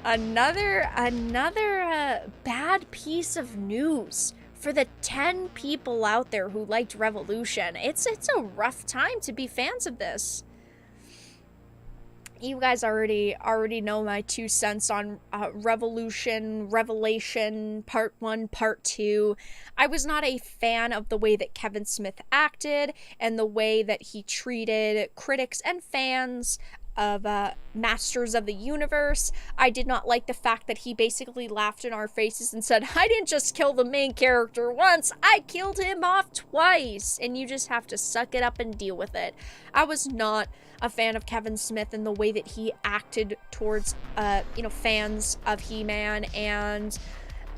Another bad piece of news for the 10 people out there who liked Revolution. It's a rough time to be fans of this. You guys already know my 2 cents on Revelation, Part 1, Part 2. I was not a fan of the way that Kevin Smith acted and the way that he treated critics and fans of Masters of the Universe. I did not like the fact that he basically laughed in our faces and said, I didn't just kill the main character once, I killed him off twice, and you just have to suck it up and deal with it. I was not a fan of Kevin Smith and the way that he acted towards fans of He-Man, and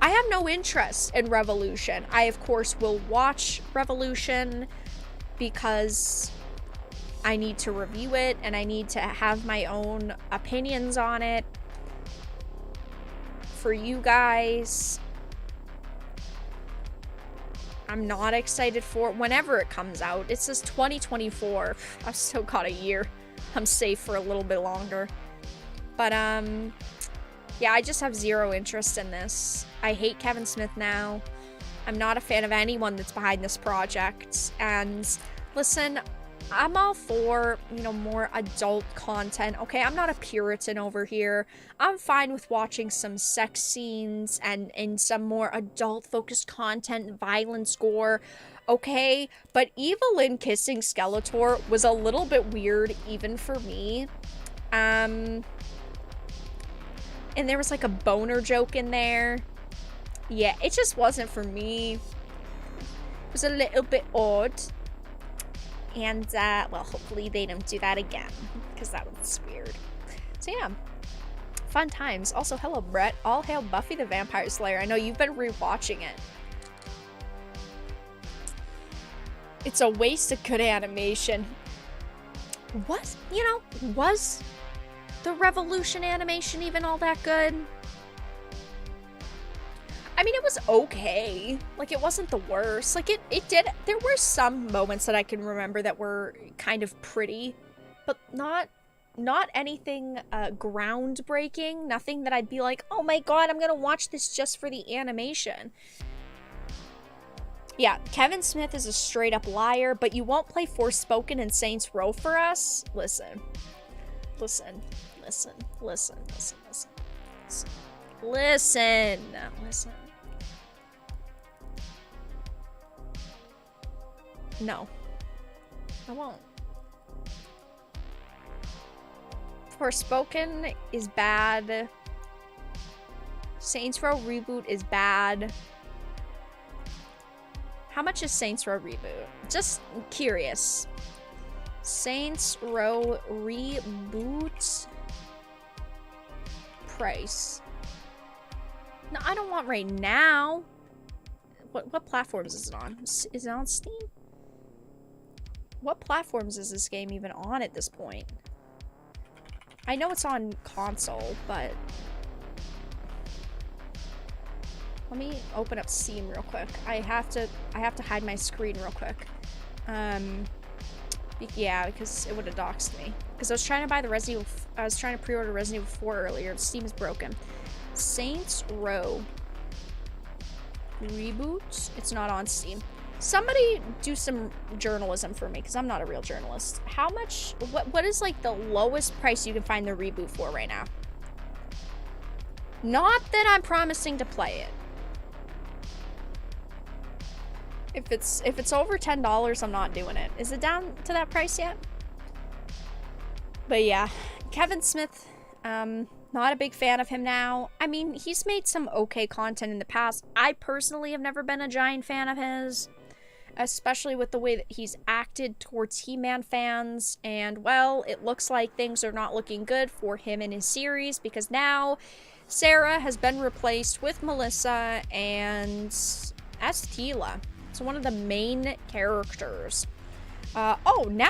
I have no interest in Revolution. I of course will watch Revolution because I need to review it, and I need to have my own opinions on it for you guys. I'm not excited for it whenever it comes out. It says 2024. I've still got a year. I'm safe for a little bit longer. But, yeah, I just have zero interest in this. I hate Kevin Smith now. I'm not a fan of anyone that's behind this project. And, listen, I'm all for, more adult content. Okay, I'm not a Puritan over here. I'm fine with watching some sex scenes and some more adult-focused content, violence, gore. Okay, but Evelyn kissing Skeletor was a little bit weird, even for me. And there was like a boner joke in there. Yeah, it just wasn't for me. It was a little bit odd. And, well, hopefully they don't do that again, because that was weird. So, yeah. Fun times. Also, hello, Brett. All hail Buffy the Vampire Slayer. I know you've been rewatching it. It's a waste of good animation. Was the Revolution animation even all that good? I mean, it was okay. Like, it wasn't the worst. Like, it did. There were some moments that I can remember that were kind of pretty, but not anything groundbreaking. Nothing that I'd be like, oh my god, I'm gonna watch this just for the animation. Yeah, Kevin Smith is a straight up liar, but you won't play Forspoken and Saints Row for us? Listen. Listen. Listen. Listen. Listen. Listen. Listen. Listen. No. I won't. Forspoken is bad. Saints Row Reboot is bad. How much is Saints Row Reboot? Just curious. Saints Row Reboot price. No, I don't want right now. What platforms is it on? Is it on Steam? What platforms is this game even on at this point? I know it's on console, but let me open up Steam real quick. I have to hide my screen real quick. Yeah, because it would have doxed me. Because I was trying to buy the I was trying to pre-order Resident Evil 4 earlier. Steam is broken. Saints Row Reboot. It's not on Steam. Somebody do some journalism for me, because I'm not a real journalist. How much, what is like the lowest price you can find the reboot for right now? Not that I'm promising to play it. If it's over $10, I'm not doing it. Is it down to that price yet? But yeah, Kevin Smith, not a big fan of him now. I mean, he's made some okay content in the past. I personally have never been a giant fan of his, especially with the way that he's acted towards He-Man fans. And, well, it looks like things are not looking good for him in his series, because now Sarah has been replaced with Melissa and as Teela. So one of the main characters. Oh, now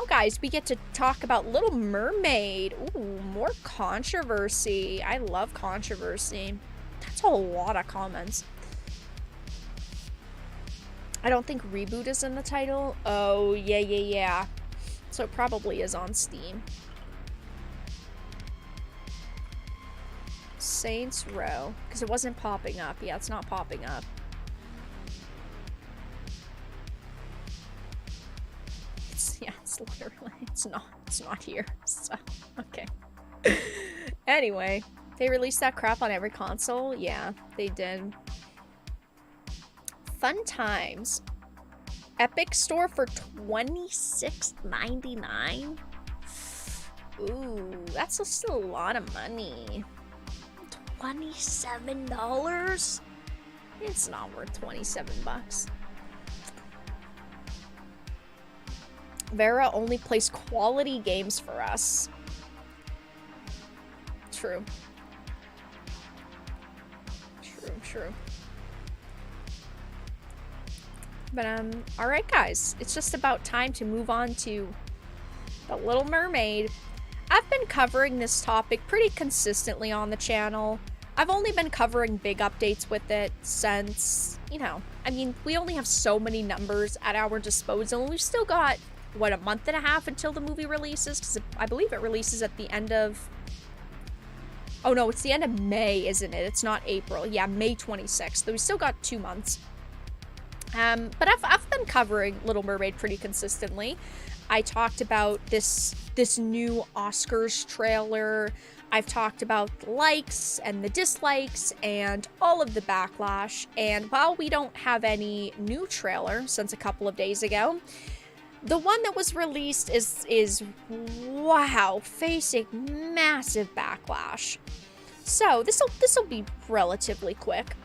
guys, we get to talk about Little Mermaid. Ooh, more controversy. I love controversy. That's a lot of comments. I don't think reboot is in the title. Oh, yeah. So it probably is on Steam. Saints Row. Because it wasn't popping up. Yeah, it's not popping up. It's literally, it's not here. So, okay. Anyway, they released that crap on every console. Yeah, they did. Fun times. Epic Store for $26.99. Ooh, that's still a lot of money. $27? It's not worth 27 bucks. Vera only plays quality games for us. True. True. But, alright guys. It's just about time to move on to The Little Mermaid. I've been covering this topic pretty consistently on the channel. I've only been covering big updates with it since, you know, I mean, we only have so many numbers at our disposal, and we've still got, what, a month and a half until the movie releases? Because I believe it releases at the end of... Oh no, it's the end of May, isn't it? It's not April. Yeah, May 26th. So we still got 2 months. But I've been covering Little Mermaid pretty consistently. I talked about this new Oscars trailer. I've talked about the likes and the dislikes and all of the backlash. And while we don't have any new trailer since a couple of days ago, the one that was released is wow, facing massive backlash. So this'll be relatively quick.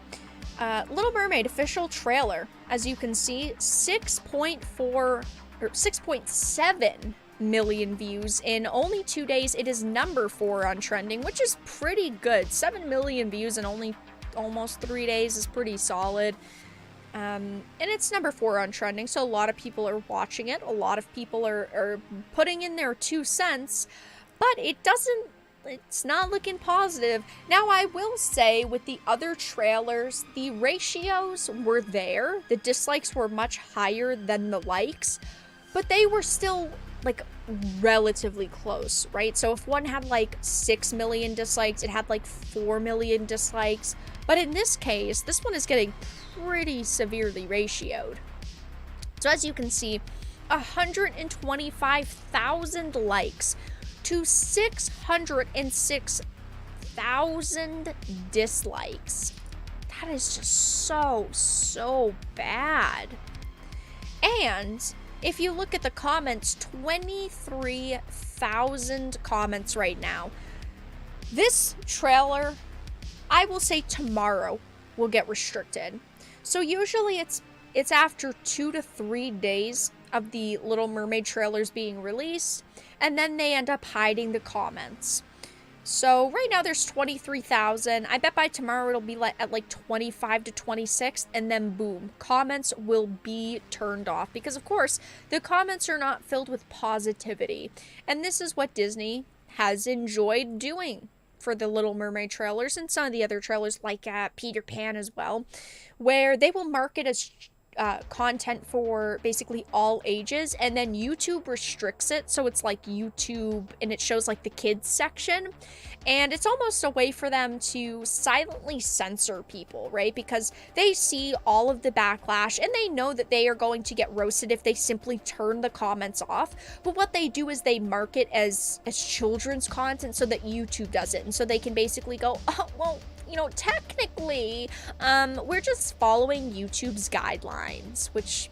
Little Mermaid official trailer. As you can see, 6.7 million views in only 2 days. It is number 4 on trending, which is pretty good. 7 million views in only almost 3 days is pretty solid. And it's number 4 on trending, so a lot of people are watching it. A lot of people are putting in their 2 cents, but it's not looking positive. Now, I will say, with the other trailers, the ratios were there. The dislikes were much higher than the likes, but they were still, like, relatively close, right? So if one had, like, 6 million dislikes, it had, like, 4 million dislikes. But in this case, this one is getting pretty severely ratioed. So as you can see, 125,000 likes to 606,000 dislikes. That is just so bad. And if you look at the comments, 23,000 comments right now. This trailer, I will say tomorrow, will get restricted. So usually it's after 2 to 3 days of the Little Mermaid trailers being released, and then they end up hiding the comments. So right now there's 23,000. I bet by tomorrow it'll be at like 25 to 26, and then boom, comments will be turned off, because of course the comments are not filled with positivity. And this is what Disney has enjoyed doing for the Little Mermaid trailers and some of the other trailers, like Peter Pan as well, where they will market as content for basically all ages, and then YouTube restricts it, so it's like YouTube, and it shows like the kids section, and it's almost a way for them to silently censor people, right? Because they see all of the backlash, and they know that they are going to get roasted if they simply turn the comments off. But what they do is they market as children's content so that YouTube does it, and so they can basically go, oh, well, you know, technically, we're just following YouTube's guidelines, which,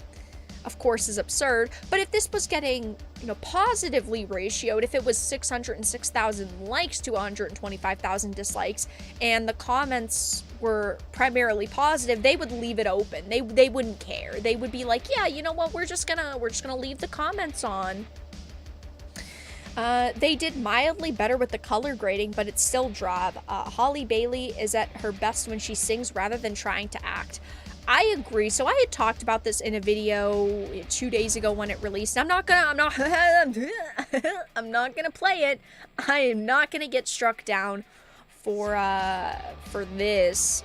of course, is absurd. But if this was getting, you know, positively ratioed, if it was 606,000 likes to 125,000 dislikes, and the comments were primarily positive, they would leave it open. They wouldn't care. They would be like, yeah, you know what, we're just gonna leave the comments on. They did mildly better with the color grading, but it's still drab. Holly Bailey is at her best when she sings rather than trying to act. I agree. So I had talked about this in a video 2 days ago when it released. I'm not gonna play it. I am not gonna get struck down for this.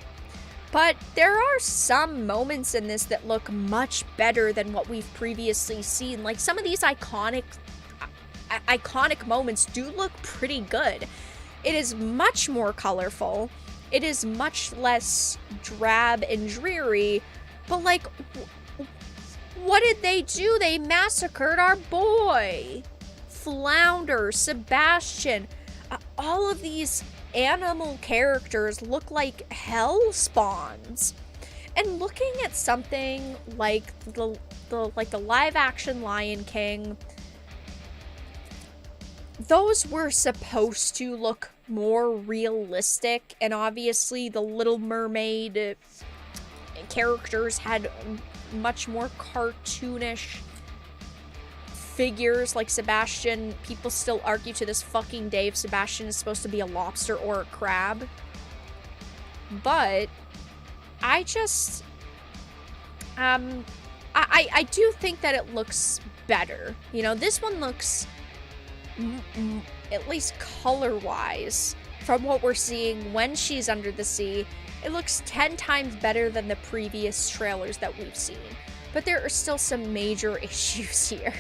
But there are some moments in this that look much better than what we've previously seen. Like some of these iconic moments do look pretty good. It is much more colorful. It is much less drab and dreary. But like, what did they do? They massacred our boy. Flounder, Sebastian. All of these animal characters look like hell spawns. And looking at something like the live action Lion King, those were supposed to look more realistic, and obviously the Little Mermaid characters had much more cartoonish figures, like Sebastian. People still argue to this fucking day if Sebastian is supposed to be a lobster or a crab. But I just I do think that it looks better. You know, this one looks, at least color-wise, from what we're seeing when she's under the sea, it looks 10 times better than the previous trailers that we've seen. But there are still some major issues here.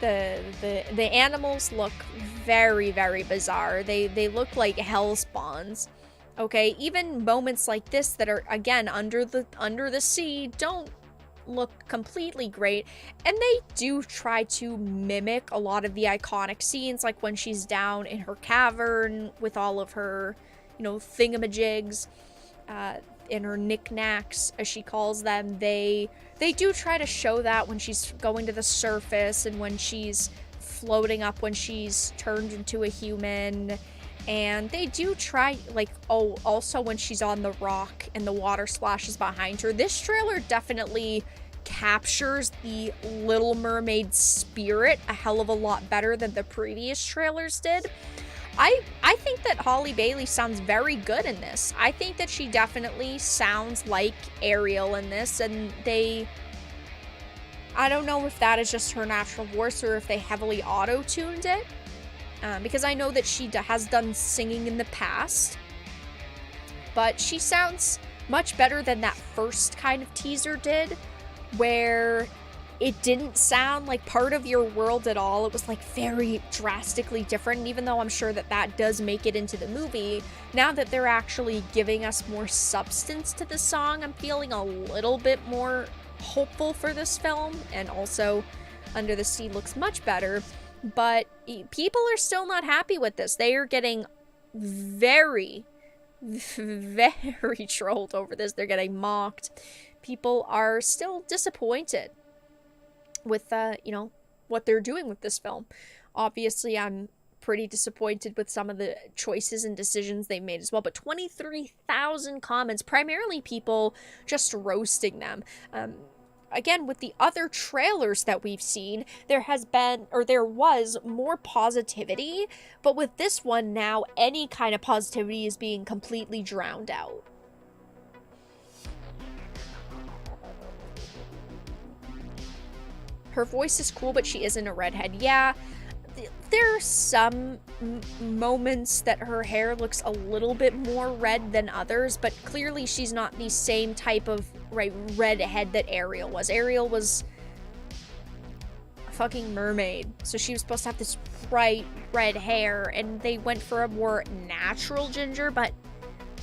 The animals look very, very bizarre. They look like hell spawns. Okay, even moments like this that are, again, under the sea don't look completely great, and they do try to mimic a lot of the iconic scenes, like when she's down in her cavern with all of her, you know, thingamajigs, and her knickknacks, as she calls them. They do try to show that when she's going to the surface and when she's floating up, when she's turned into a human. And they do try, like, oh, also when she's on the rock and the water splashes behind her. This trailer definitely captures the Little Mermaid spirit a hell of a lot better than the previous trailers did. I think that Holly Bailey sounds very good in this. I think that she definitely sounds like Ariel in this, and I don't know if that is just her natural voice or if they heavily auto-tuned it. Because I know that she has done singing in the past, but she sounds much better than that first kind of teaser did, where it didn't sound like part of your world at all. It was like very drastically different, and even though I'm sure that that does make it into the movie, now that they're actually giving us more substance to the song, I'm feeling a little bit more hopeful for this film. And also, Under the Sea looks much better. But people are still not happy with this. They are getting very, very trolled over this. They're getting mocked. People are still disappointed with, you know, what they're doing with this film. Obviously, I'm pretty disappointed with some of the choices and decisions they made as well, but 23,000 comments, primarily people just roasting them. Again, with the other trailers that we've seen, there was more positivity, but with this one now, any kind of positivity is being completely drowned out. Her voice is cool, but she isn't a redhead. Yeah, there are some moments that her hair looks a little bit more red than others, but clearly she's not the same type of redhead that Ariel was. Ariel was a fucking mermaid, so she was supposed to have this bright red hair, and they went for a more natural ginger, but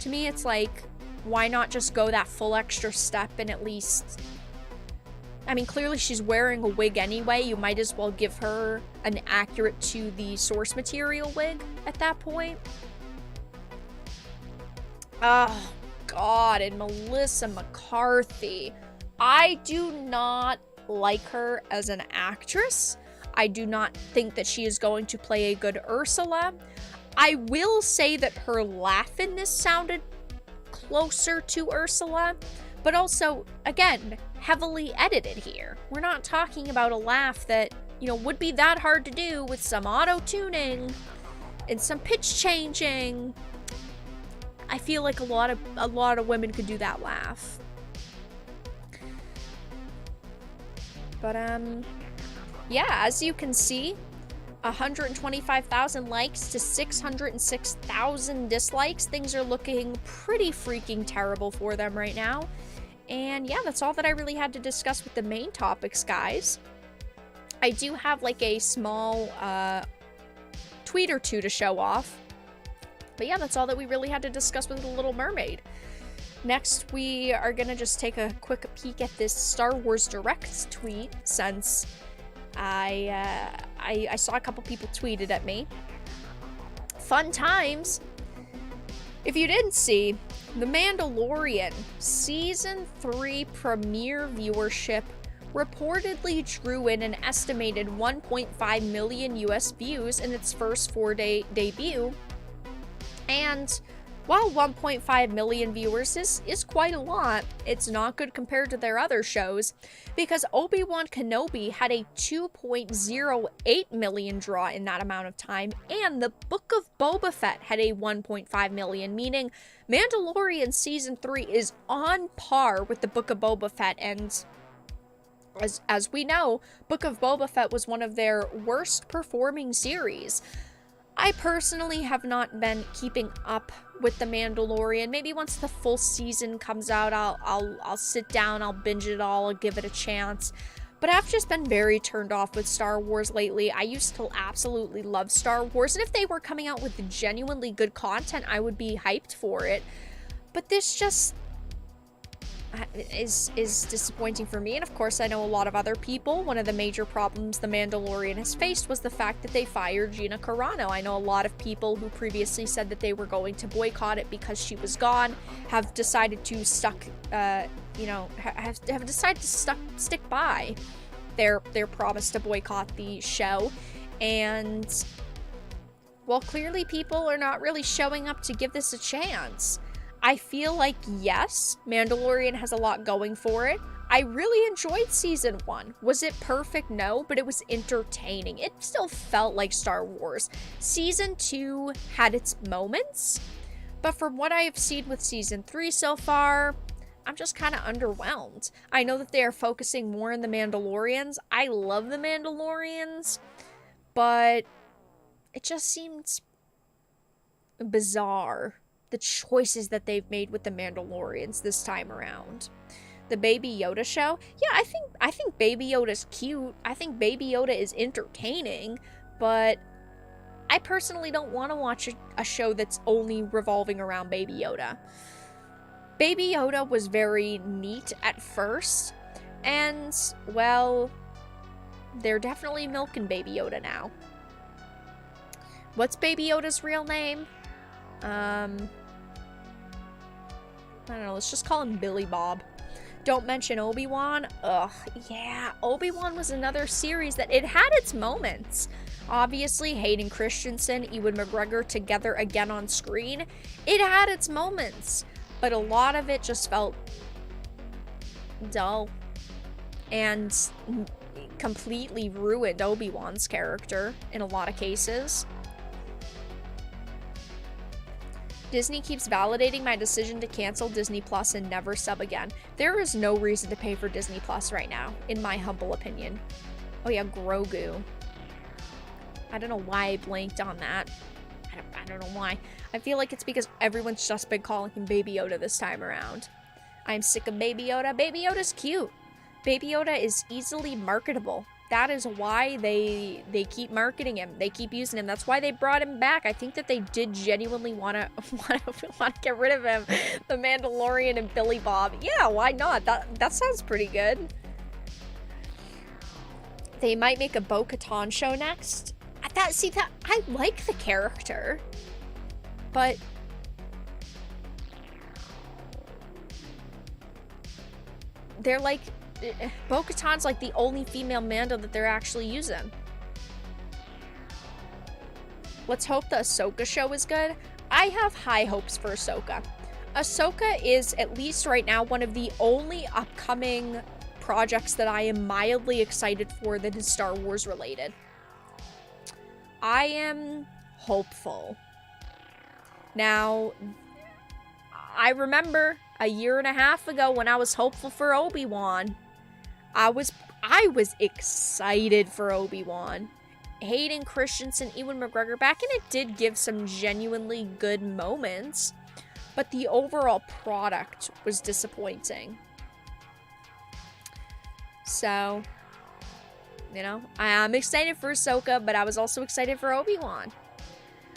to me it's like, why not just go that full extra step and at least... I mean, clearly she's wearing a wig anyway. You might as well give her an accurate to the source material wig at that point. Oh, God. And Melissa McCarthy. I do not like her as an actress. I do not think that she is going to play a good Ursula. I will say that her laugh in this sounded closer to Ursula. But also, again, heavily edited here. We're not talking about a laugh that, you know, would be that hard to do with some auto-tuning and some pitch changing. I feel like a lot of women could do that laugh. But, yeah, as you can see, 125,000 likes to 606,000 dislikes. Things are looking pretty freaking terrible for them right now. And yeah, that's all that I really had to discuss with the main topics, guys. I do have like a small tweet or two to show off. But yeah, that's all that we really had to discuss with The Little Mermaid. Next, we are gonna just take a quick peek at this Star Wars Direct tweet, since I saw a couple people tweeted at me. Fun times! If you didn't see, The Mandalorian Season 3 premiere viewership reportedly drew in an estimated 1.5 million US views in its first 4-day debut. And while 1.5 million viewers is quite a lot, it's not good compared to their other shows, because Obi-Wan Kenobi had a 2.08 million draw in that amount of time, and the Book of Boba Fett had a 1.5 million, meaning Mandalorian Season 3 is on par with the Book of Boba Fett, and as we know, Book of Boba Fett was one of their worst performing series. I personally have not been keeping up with The Mandalorian. Maybe once the full season comes out, I'll sit down, I'll binge it all, I'll give it a chance. But I've just been very turned off with Star Wars lately. I used to absolutely love Star Wars, and if they were coming out with genuinely good content, I would be hyped for it. But this just is disappointing for me, and of course I know a lot of other people. One of the major problems The Mandalorian has faced was the fact that they fired Gina Carano. I know a lot of people who previously said that they were going to boycott it because she was gone have decided to stick by their promise to boycott the show. And well, clearly people are not really showing up to give this a chance. I feel like, yes, Mandalorian has a lot going for it. I really enjoyed Season 1. Was it perfect? No, but it was entertaining. It still felt like Star Wars. Season 2 had its moments, but from what I have seen with Season 3 so far, I'm just kind of underwhelmed. I know that they are focusing more on the Mandalorians. I love the Mandalorians, but it just seems bizarre, the choices that they've made with the Mandalorians this time around. The Baby Yoda show, yeah, I think Baby Yoda's cute. I think Baby Yoda is entertaining, but I personally don't want to watch a show that's only revolving around Baby Yoda. Baby Yoda was very neat at first, and, well, they're definitely milking Baby Yoda now. What's Baby Yoda's real name? I don't know, let's just call him Billy Bob. Don't mention Obi-Wan. Ugh, yeah, Obi-Wan was another series that it had its moments. Obviously, Hayden Christensen, Ewan McGregor together again on screen, it had its moments, but a lot of it just felt dull and completely ruined Obi-Wan's character in a lot of cases. Disney keeps validating my decision to cancel Disney Plus and never sub again. There is no reason to pay for Disney Plus right now, in my humble opinion. Oh yeah, Grogu. I don't know why I blanked on that. I don't know why. I feel like it's because everyone's just been calling him Baby Yoda this time around. I'm sick of Baby Yoda. Baby Yoda's cute. Baby Yoda is easily marketable. That is why they keep marketing him. They keep using him. That's why they brought him back. I think that they did genuinely want to get rid of him. The Mandalorian and Billy Bob. Yeah, why not? That sounds pretty good. They might make a Bo-Katan show next. I like the character, but they're like, Bo-Katan's like the only female Mando that they're actually using. Let's hope the Ahsoka show is good. I have high hopes for Ahsoka. Ahsoka is, at least right now, one of the only upcoming projects that I am mildly excited for that is Star Wars related. I am hopeful. Now, I remember a year and a half ago when I was hopeful for Obi-Wan. I was excited for Obi-Wan. Hayden Christensen, Ewan McGregor back, and it did give some genuinely good moments, but the overall product was disappointing. So, you know, I'm excited for Ahsoka, but I was also excited for Obi-Wan.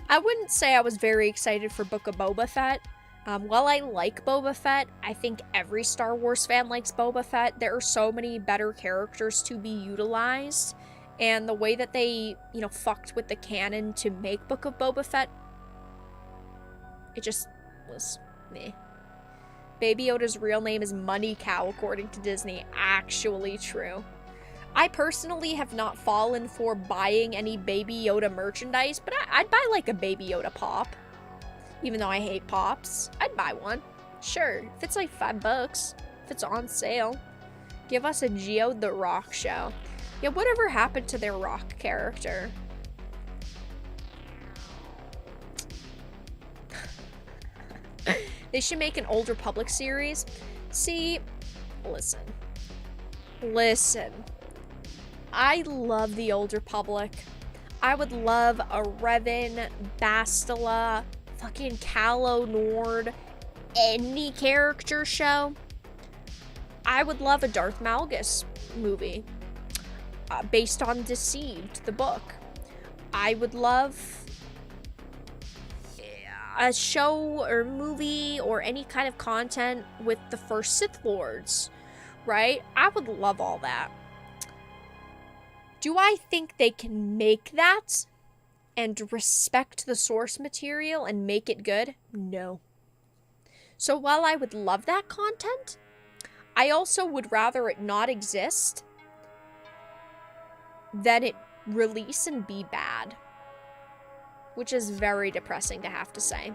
I wouldn't say I was very excited for Book of Boba Fett. While I like Boba Fett, I think every Star Wars fan likes Boba Fett. There are so many better characters to be utilized, and the way that they, you know, fucked with the canon to make Book of Boba Fett, it just was meh. Baby Yoda's real name is Money Cow, according to Disney. Actually true. I personally have not fallen for buying any Baby Yoda merchandise, but I'd buy like a Baby Yoda pop. Even though I hate pops, I'd buy one. Sure, if it's like $5, if it's on sale. Give us a Geo the Rock show. Yeah, whatever happened to their Rock character? They should make an Old Republic series. See, listen. I love the Old Republic. I would love a Revan, Bastila, fucking Calo Nord, any character show. I would love a Darth Malgus movie based on Deceived, the book. I would love a show or movie or any kind of content with the first Sith Lords, right? I would love all that. Do I think they can make that and respect the source material and make it good? No. So while I would love that content, I also would rather it not exist than it release and be bad. Which is very depressing to have to say.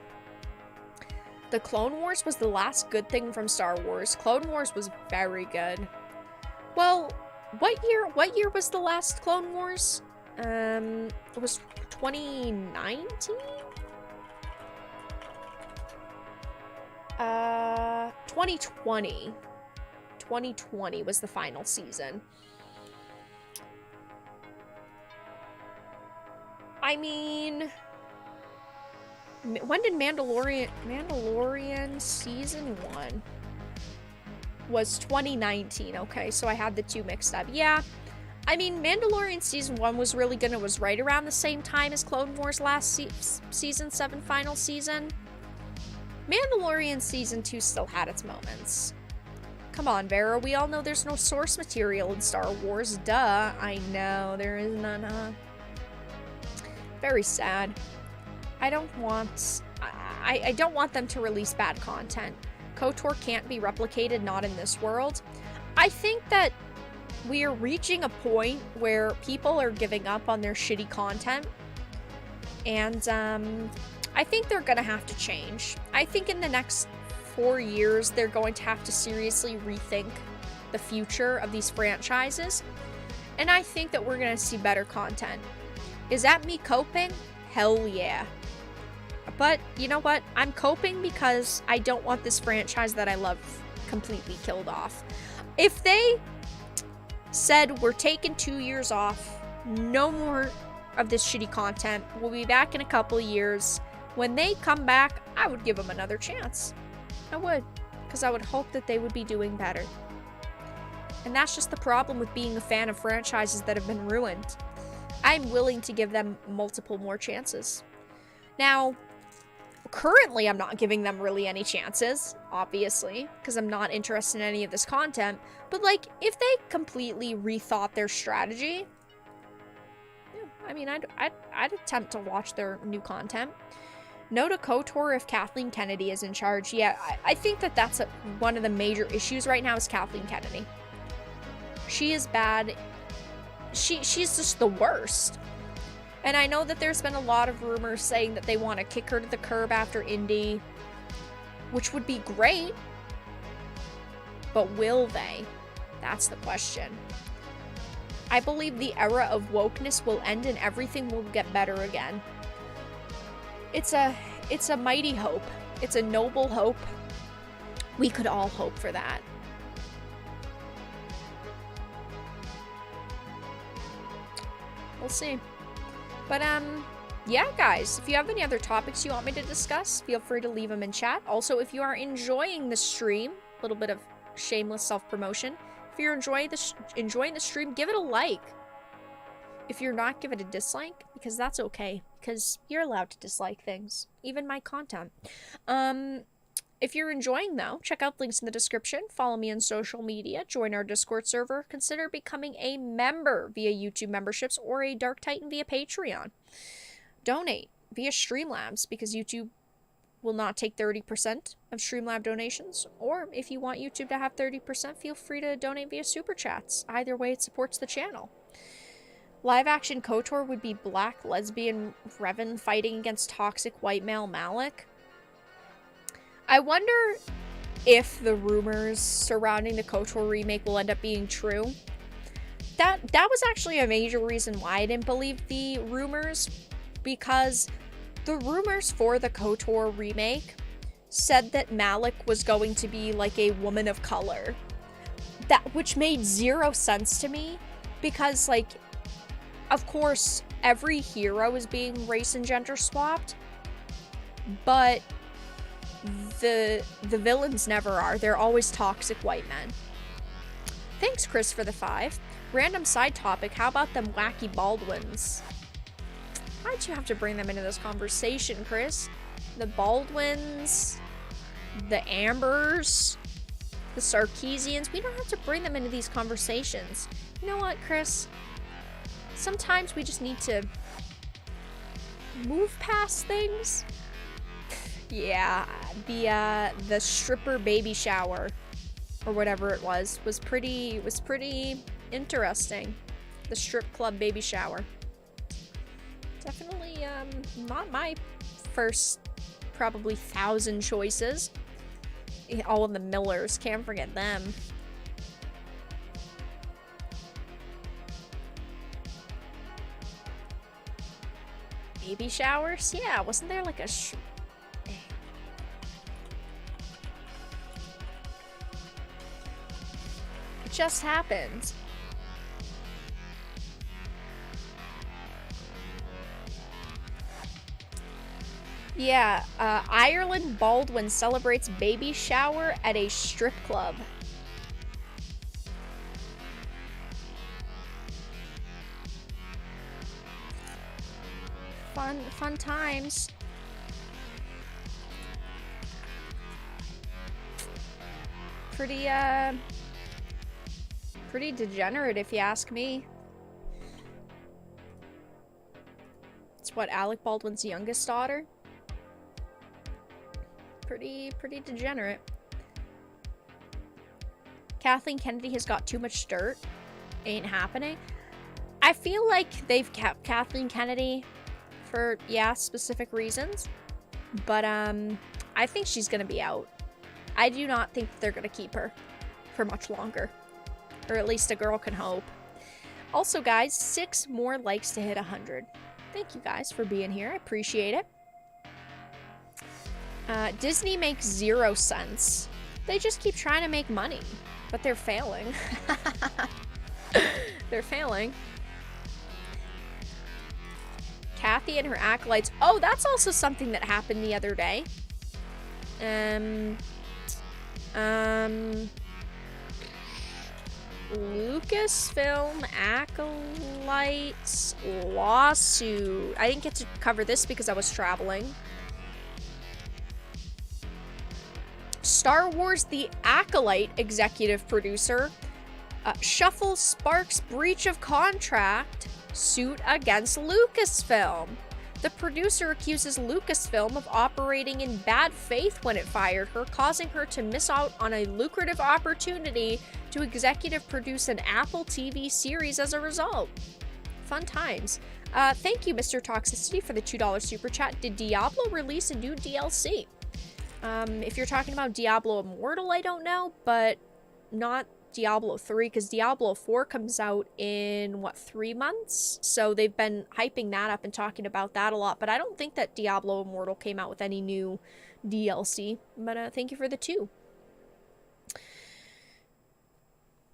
The Clone Wars was the last good thing from Star Wars. Clone Wars was very good. Well, what year was the last Clone Wars? It was 2019? 2020. 2020 was the final season. I mean, when did Mandalorian season 1 was 2019. Okay, so I had the two mixed up. Yeah, I mean, Mandalorian season 1 was really good. It was right around the same time as Clone Wars last season 7 final season. Mandalorian season 2 still had its moments. Come on, Vera, we all know there's no source material in Star Wars. Duh, I know, there is none, huh? Very sad. I don't want them to release bad content. KOTOR can't be replicated, not in this world. I think that we are reaching a point where people are giving up on their shitty content. And I think they're gonna have to change. I think in the next 4 years, they're going to have to seriously rethink the future of these franchises. And I think that we're gonna see better content. Is that me coping? Hell yeah. But you know what? I'm coping because I don't want this franchise that I love completely killed off. If they said we're taking 2 years off, no more of this shitty content, we'll be back in a couple of years. When they come back, I would give them another chance. I would, because I would hope that they would be doing better. And that's just the problem with being a fan of franchises that have been ruined. I'm willing to give them multiple more chances. Now, currently I'm not giving them really any chances, obviously, because I'm not interested in any of this content. But like, if they completely rethought their strategy, yeah, I mean, I'd attempt to watch their new content. No to KOTOR if Kathleen Kennedy is in charge. Yeah, I think that that's one of the major issues right now is Kathleen Kennedy. She is bad. She's just the worst. And I know that there's been a lot of rumors saying that they want to kick her to the curb after Indy, which would be great. But will they? That's the question. I believe the era of wokeness will end and everything will get better again. It's a mighty hope. It's a noble hope. We could all hope for that. We'll see. But, yeah, guys, if you have any other topics you want me to discuss, feel free to leave them in chat. Also, if you are enjoying the stream, a little bit of shameless self-promotion, if you're enjoying the stream, give it a like. If you're not, give it a dislike, because that's okay, because you're allowed to dislike things, even my content. If you're enjoying, though, check out links in the description, follow me on social media, join our Discord server, consider becoming a member via YouTube memberships or a Dark Titan via Patreon. Donate via Streamlabs, because YouTube will not take 30% of Streamlab donations, or if you want YouTube to have 30%, feel free to donate via Super Chats. Either way, it supports the channel. Live-action KOTOR would be black lesbian Revan fighting against toxic white male Malik. I wonder if the rumors surrounding the KOTOR remake will end up being true. That was actually a major reason why I didn't believe the rumors, because the rumors for the KOTOR remake said that Malik was going to be like a woman of color. Which made zero sense to me, because like, of course, every hero is being race and gender swapped, but the villains never are. They're always toxic white men. Thanks, Chris, for the 5. Random side topic, how about them wacky Baldwins? Why'd you have to bring them into this conversation, Chris? The Baldwins, the Ambers, the Sarkeesians, we don't have to bring them into these conversations. You know what, Chris? Sometimes we just need to move past things. Yeah, the stripper baby shower, or whatever it was pretty interesting. The strip club baby shower. Definitely, not my first, probably 1,000 choices. All of the Millers, can't forget them. Baby showers? Yeah, wasn't there like a It just happened. Yeah, Ireland Baldwin celebrates baby shower at a strip club. Fun times. Pretty degenerate, if you ask me. It's what, Alec Baldwin's youngest daughter? Pretty degenerate. Kathleen Kennedy has got too much dirt. Ain't happening. I feel like they've kept Kathleen Kennedy for, yeah, specific reasons. But, I think she's gonna be out. I do not think they're gonna keep her for much longer. Or at least a girl can hope. Also, guys, 6 more likes to hit 100. Thank you guys for being here. I appreciate it. Disney makes 0 sense. They just keep trying to make money, but they're failing. They're failing. Kathy and her acolytes. Oh, that's also something that happened the other day. Lucasfilm acolytes lawsuit. I didn't get to cover this because I was traveling. Star Wars The Acolyte executive producer shuffles sparks breach of contract suit against Lucasfilm. The producer accuses Lucasfilm of operating in bad faith when it fired her, causing her to miss out on a lucrative opportunity to executive produce an Apple TV series as a result. Fun times. Thank you, Mr. Toxicity, for the $2 super chat. Did Diablo release a new DLC? If you're talking about Diablo Immortal, I don't know, but not Diablo 3, because Diablo 4 comes out in, what, 3 months? So they've been hyping that up and talking about that a lot, but I don't think that Diablo Immortal came out with any new DLC, but thank you for the 2.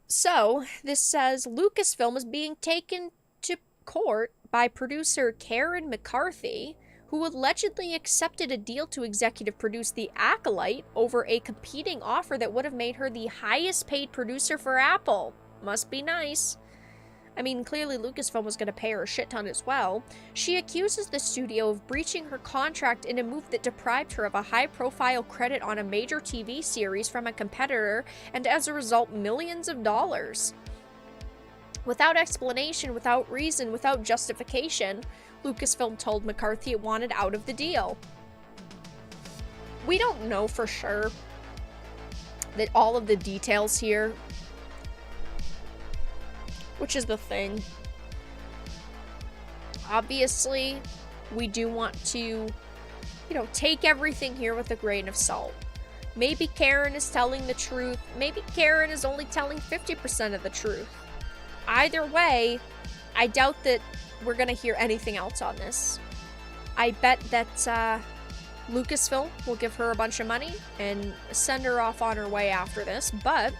So, this says, Lucasfilm is being taken to court by producer Karen McCarthy, who allegedly accepted a deal to executive produce The Acolyte over a competing offer that would have made her the highest paid producer for Apple. Must be nice. I mean, clearly Lucasfilm was going to pay her a shit ton as well. She accuses the studio of breaching her contract in a move that deprived her of a high-profile credit on a major TV series from a competitor, and as a result, millions of dollars. Without explanation, without reason, without justification, Lucasfilm told McCarthy it wanted out of the deal. We don't know for sure that all of the details here, which is the thing. Obviously, we do want to, you know, take everything here with a grain of salt. Maybe Karen is telling the truth. Maybe Karen is only telling 50% of the truth. Either way, I doubt that we're gonna hear anything else on this. I bet that Lucasfilm will give her a bunch of money and send her off on her way after this, but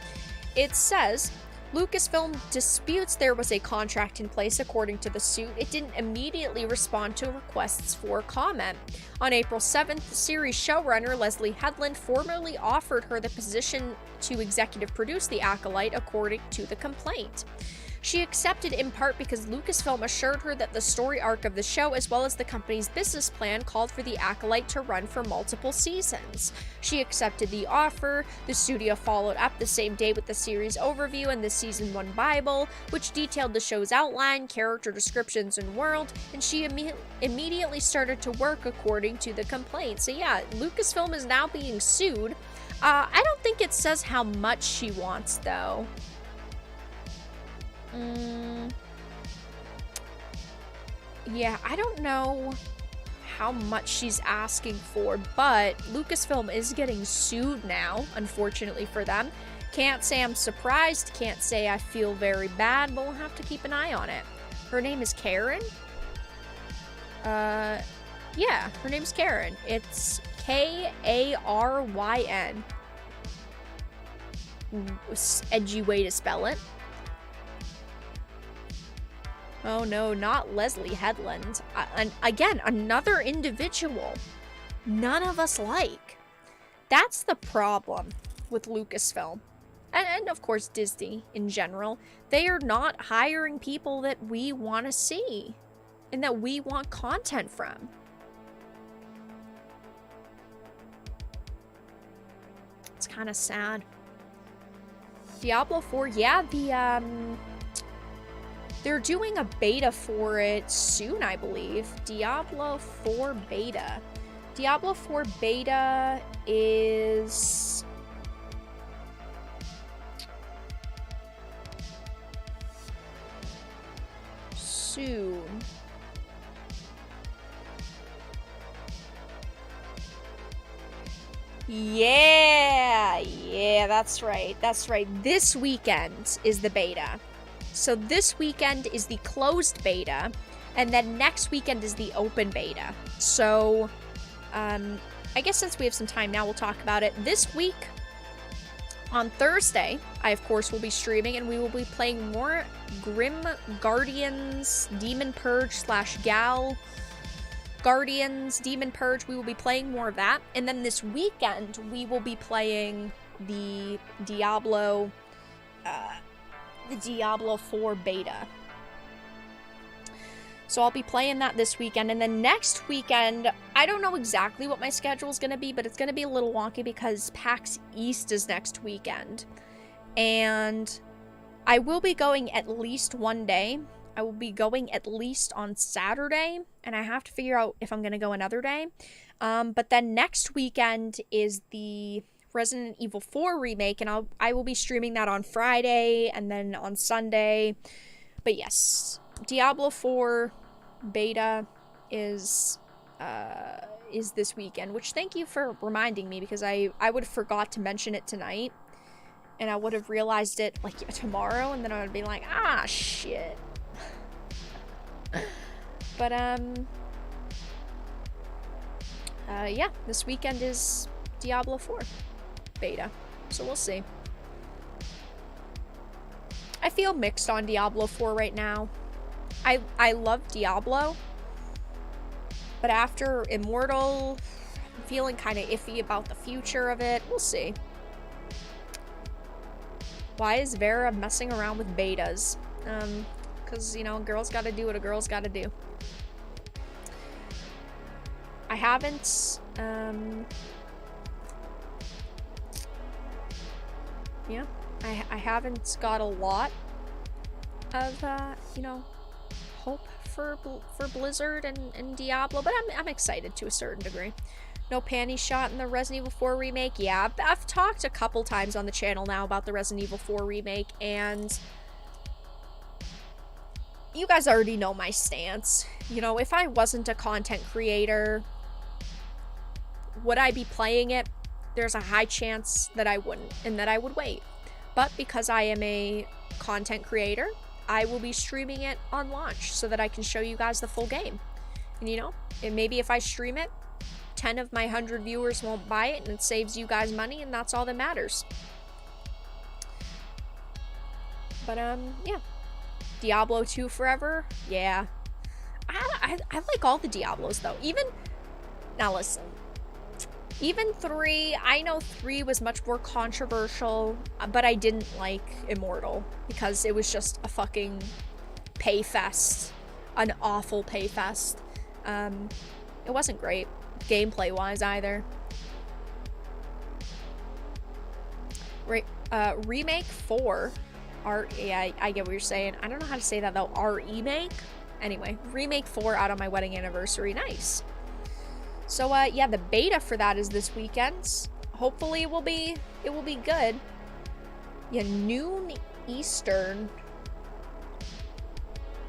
it says Lucasfilm disputes there was a contract in place according to the suit. It didn't immediately respond to requests for comment. On April 7th, the series showrunner Leslie Headland formally offered her the position to executive produce The Acolyte according to the complaint. She accepted in part because Lucasfilm assured her that the story arc of the show, as well as the company's business plan, called for The Acolyte to run for multiple seasons. She accepted the offer. The studio followed up the same day with the series overview and the Season 1 Bible, which detailed the show's outline, character descriptions, and world, and she immediately started to work according to the complaint. So yeah, Lucasfilm is now being sued. I don't think it says how much she wants, though. Yeah, I don't know how much she's asking for, but Lucasfilm is getting sued now, unfortunately for them. Can't say I'm surprised, can't say I feel very bad, but we'll have to keep an eye on it. Her name is Karen? Yeah, her name's Karen. It's Karyn. Edgy way to spell it. Oh no, not Leslie Headland. And again, another individual none of us like. That's the problem with Lucasfilm. And of course Disney in general. They are not hiring people that we want to see and that we want content from. It's kind of sad. Diablo 4, yeah, they're doing a beta for it soon, I believe. Diablo 4 beta. Diablo 4 beta is soon. Yeah, that's right. That's right. This weekend is the beta. So this weekend is the closed beta, and then next weekend is the open beta. So, I guess since we have some time now, we'll talk about it. This week, on Thursday, I, of course, will be streaming, and we will be playing more Grim Guardians, Demon Purge / Gal Guardians, Demon Purge. We will be playing more of that. And then this weekend, we will be playing the Diablo 4 beta. So I'll be playing that this weekend. And then next weekend, I don't know exactly what my schedule is going to be, but it's going to be a little wonky because PAX East is next weekend. And I will be going at least one day. I will be going at least on Saturday, and I have to figure out if I'm going to go another day. But then next weekend is the Resident Evil 4 remake, and I will be streaming that on Friday and then on Sunday. But yes, Diablo 4 beta is this weekend, which thank you for reminding me, because I would have forgot to mention it tonight, and I would have realized it like tomorrow, and then I would be like, ah, shit. But, yeah, this weekend is Diablo 4 beta, so we'll see. I feel mixed on Diablo 4 right now. I love Diablo, but after Immortal, I'm feeling kind of iffy about the future of it. We'll see. Why is Vera messing around with betas? Because, you know, a girl's gotta do what a girl's gotta do. I haven't, yeah, I haven't got a lot of, you know, hope for Blizzard and Diablo, but I'm excited to a certain degree. No panty shot in the Resident Evil 4 remake. Yeah, I've talked a couple times on the channel now about the Resident Evil 4 remake, and you guys already know my stance. You know, if I wasn't a content creator, would I be playing it? There's a high chance that I wouldn't, and that I would wait. But because I am a content creator, I will be streaming it on launch so that I can show you guys the full game. And you know, and maybe if I stream it, 10 of my 100 viewers won't buy it, and it saves you guys money, and that's all that matters. But, yeah. Diablo 2 forever? Yeah. I like all the Diablos, though. Now listen. Even 3, I know 3 was much more controversial, but I didn't like Immortal, because it was just a fucking pay fest. An awful pay fest. It wasn't great, gameplay-wise, either. Remake 4. Yeah, I get what you're saying. I don't know how to say that, though. Remake? Anyway, Remake 4 out on my wedding anniversary. Nice. So, yeah, the beta for that is this weekend. Hopefully it will be good. Yeah, noon Eastern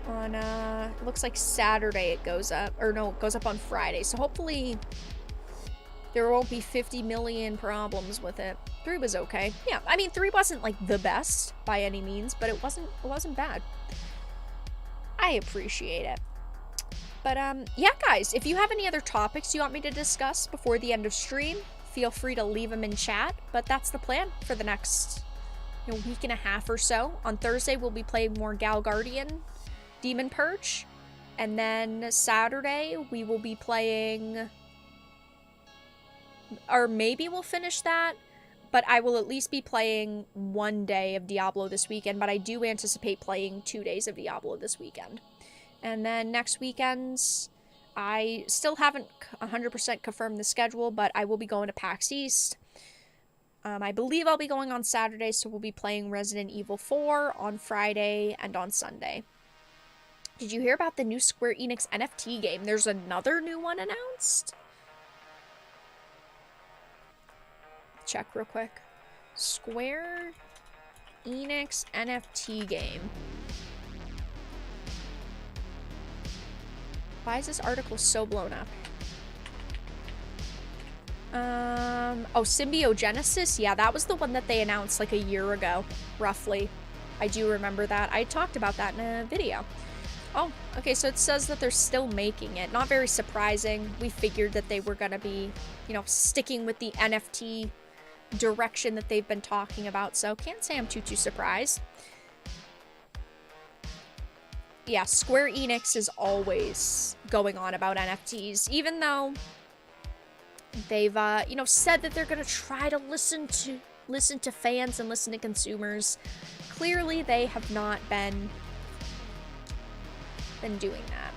on, it looks like Saturday it goes up. Or no, it goes up on Friday. So hopefully there won't be 50 million problems with it. 3 was okay. Yeah, I mean, 3 wasn't, like, the best by any means, but it wasn't bad. I appreciate it. But, yeah, guys, if you have any other topics you want me to discuss before the end of stream, feel free to leave them in chat. But that's the plan for the next, you know, week and a half or so. On Thursday, we'll be playing more Gal Guardian Demon Purge. And then Saturday, we will be playing, or maybe we'll finish that, but I will at least be playing one day of Diablo this weekend, but I do anticipate playing 2 days of Diablo this weekend. And then next weekends, I still haven't 100% confirmed the schedule, but I will be going to PAX East. I believe I'll be going on Saturday, so we'll be playing Resident Evil 4 on Friday and on Sunday. Did you hear about the new Square Enix NFT game? There's another new one announced? Check real quick. Square Enix NFT game. Why is this article so blown up? Oh, Symbiogenesis? Yeah, that was the one that they announced like a year ago, roughly. I do remember that. I talked about that in a video. Oh, okay, so it says that they're still making it. Not very surprising. We figured that they were gonna be, you know, sticking with the NFT direction that they've been talking about, so can't say I'm too surprised. Yeah, Square Enix is always going on about NFTs, even though they've, you know, said that they're gonna try to listen to fans and listen to consumers. Clearly, they have not been doing that.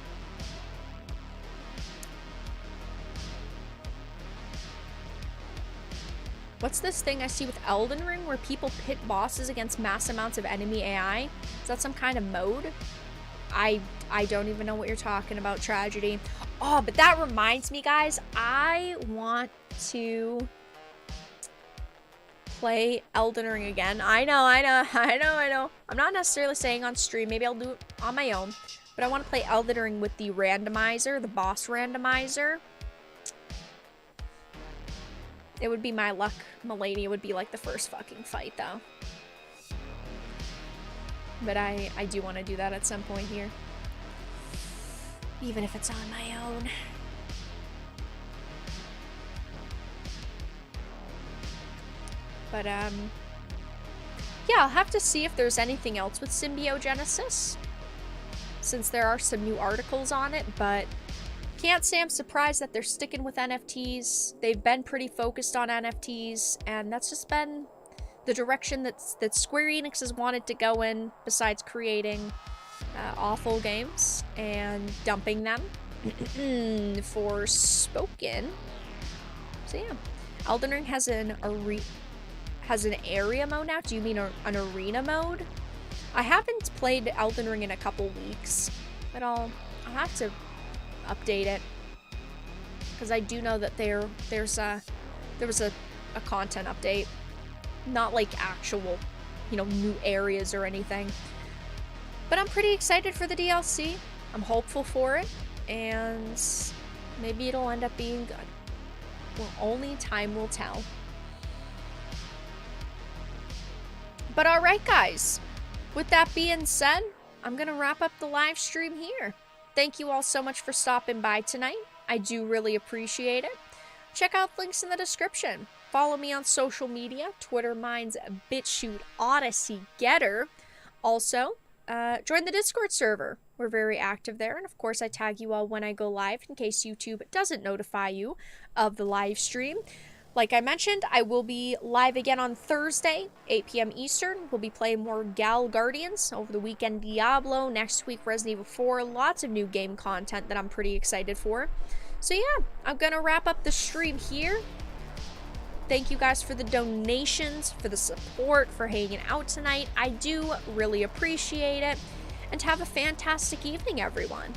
What's this thing I see with Elden Ring where people pit bosses against mass amounts of enemy AI? Is that some kind of mode? I don't even know what you're talking about, Tragedy. Oh, but that reminds me, guys, I want to play Elden Ring again. I know. I'm not necessarily saying on stream. Maybe I'll do it on my own. But I want to play Elden Ring with the randomizer, the boss randomizer. It would be my luck. Melania would be like the first fucking fight, though. But I do want to do that at some point here. Even if it's on my own. But, yeah, I'll have to see if there's anything else with Symbiogenesis, since there are some new articles on it, but can't say I'm surprised that they're sticking with NFTs. They've been pretty focused on NFTs, and that's just been the direction that Square Enix has wanted to go in, besides creating awful games and dumping them for Spoken. So yeah, Elden Ring has an area mode now. Do you mean an arena mode? I haven't played Elden Ring in a couple weeks, but I'll have to update it, because I do know that there was a content update, not like actual, you know, new areas or anything. But I'm pretty excited for the DLC. I'm hopeful for it, and maybe it'll end up being good. Well, only time will tell. But alright, guys. With that being said, I'm going to wrap up the live stream here. Thank you all so much for stopping by tonight. I do really appreciate it. Check out links in the description. Follow me on social media. Twitter, mine's BitChute, Odyssey, Getter. Also, join the Discord server. We're very active there. And of course, I tag you all when I go live in case YouTube doesn't notify you of the live stream. Like I mentioned, I will be live again on Thursday, 8 p.m. Eastern. We'll be playing more Gal Guardians. Over the weekend, Diablo. Next week, Resident Evil 4. Lots of new game content that I'm pretty excited for. So yeah, I'm going to wrap up the stream here. Thank you guys for the donations, for the support, for hanging out tonight. I do really appreciate it. And have a fantastic evening, everyone.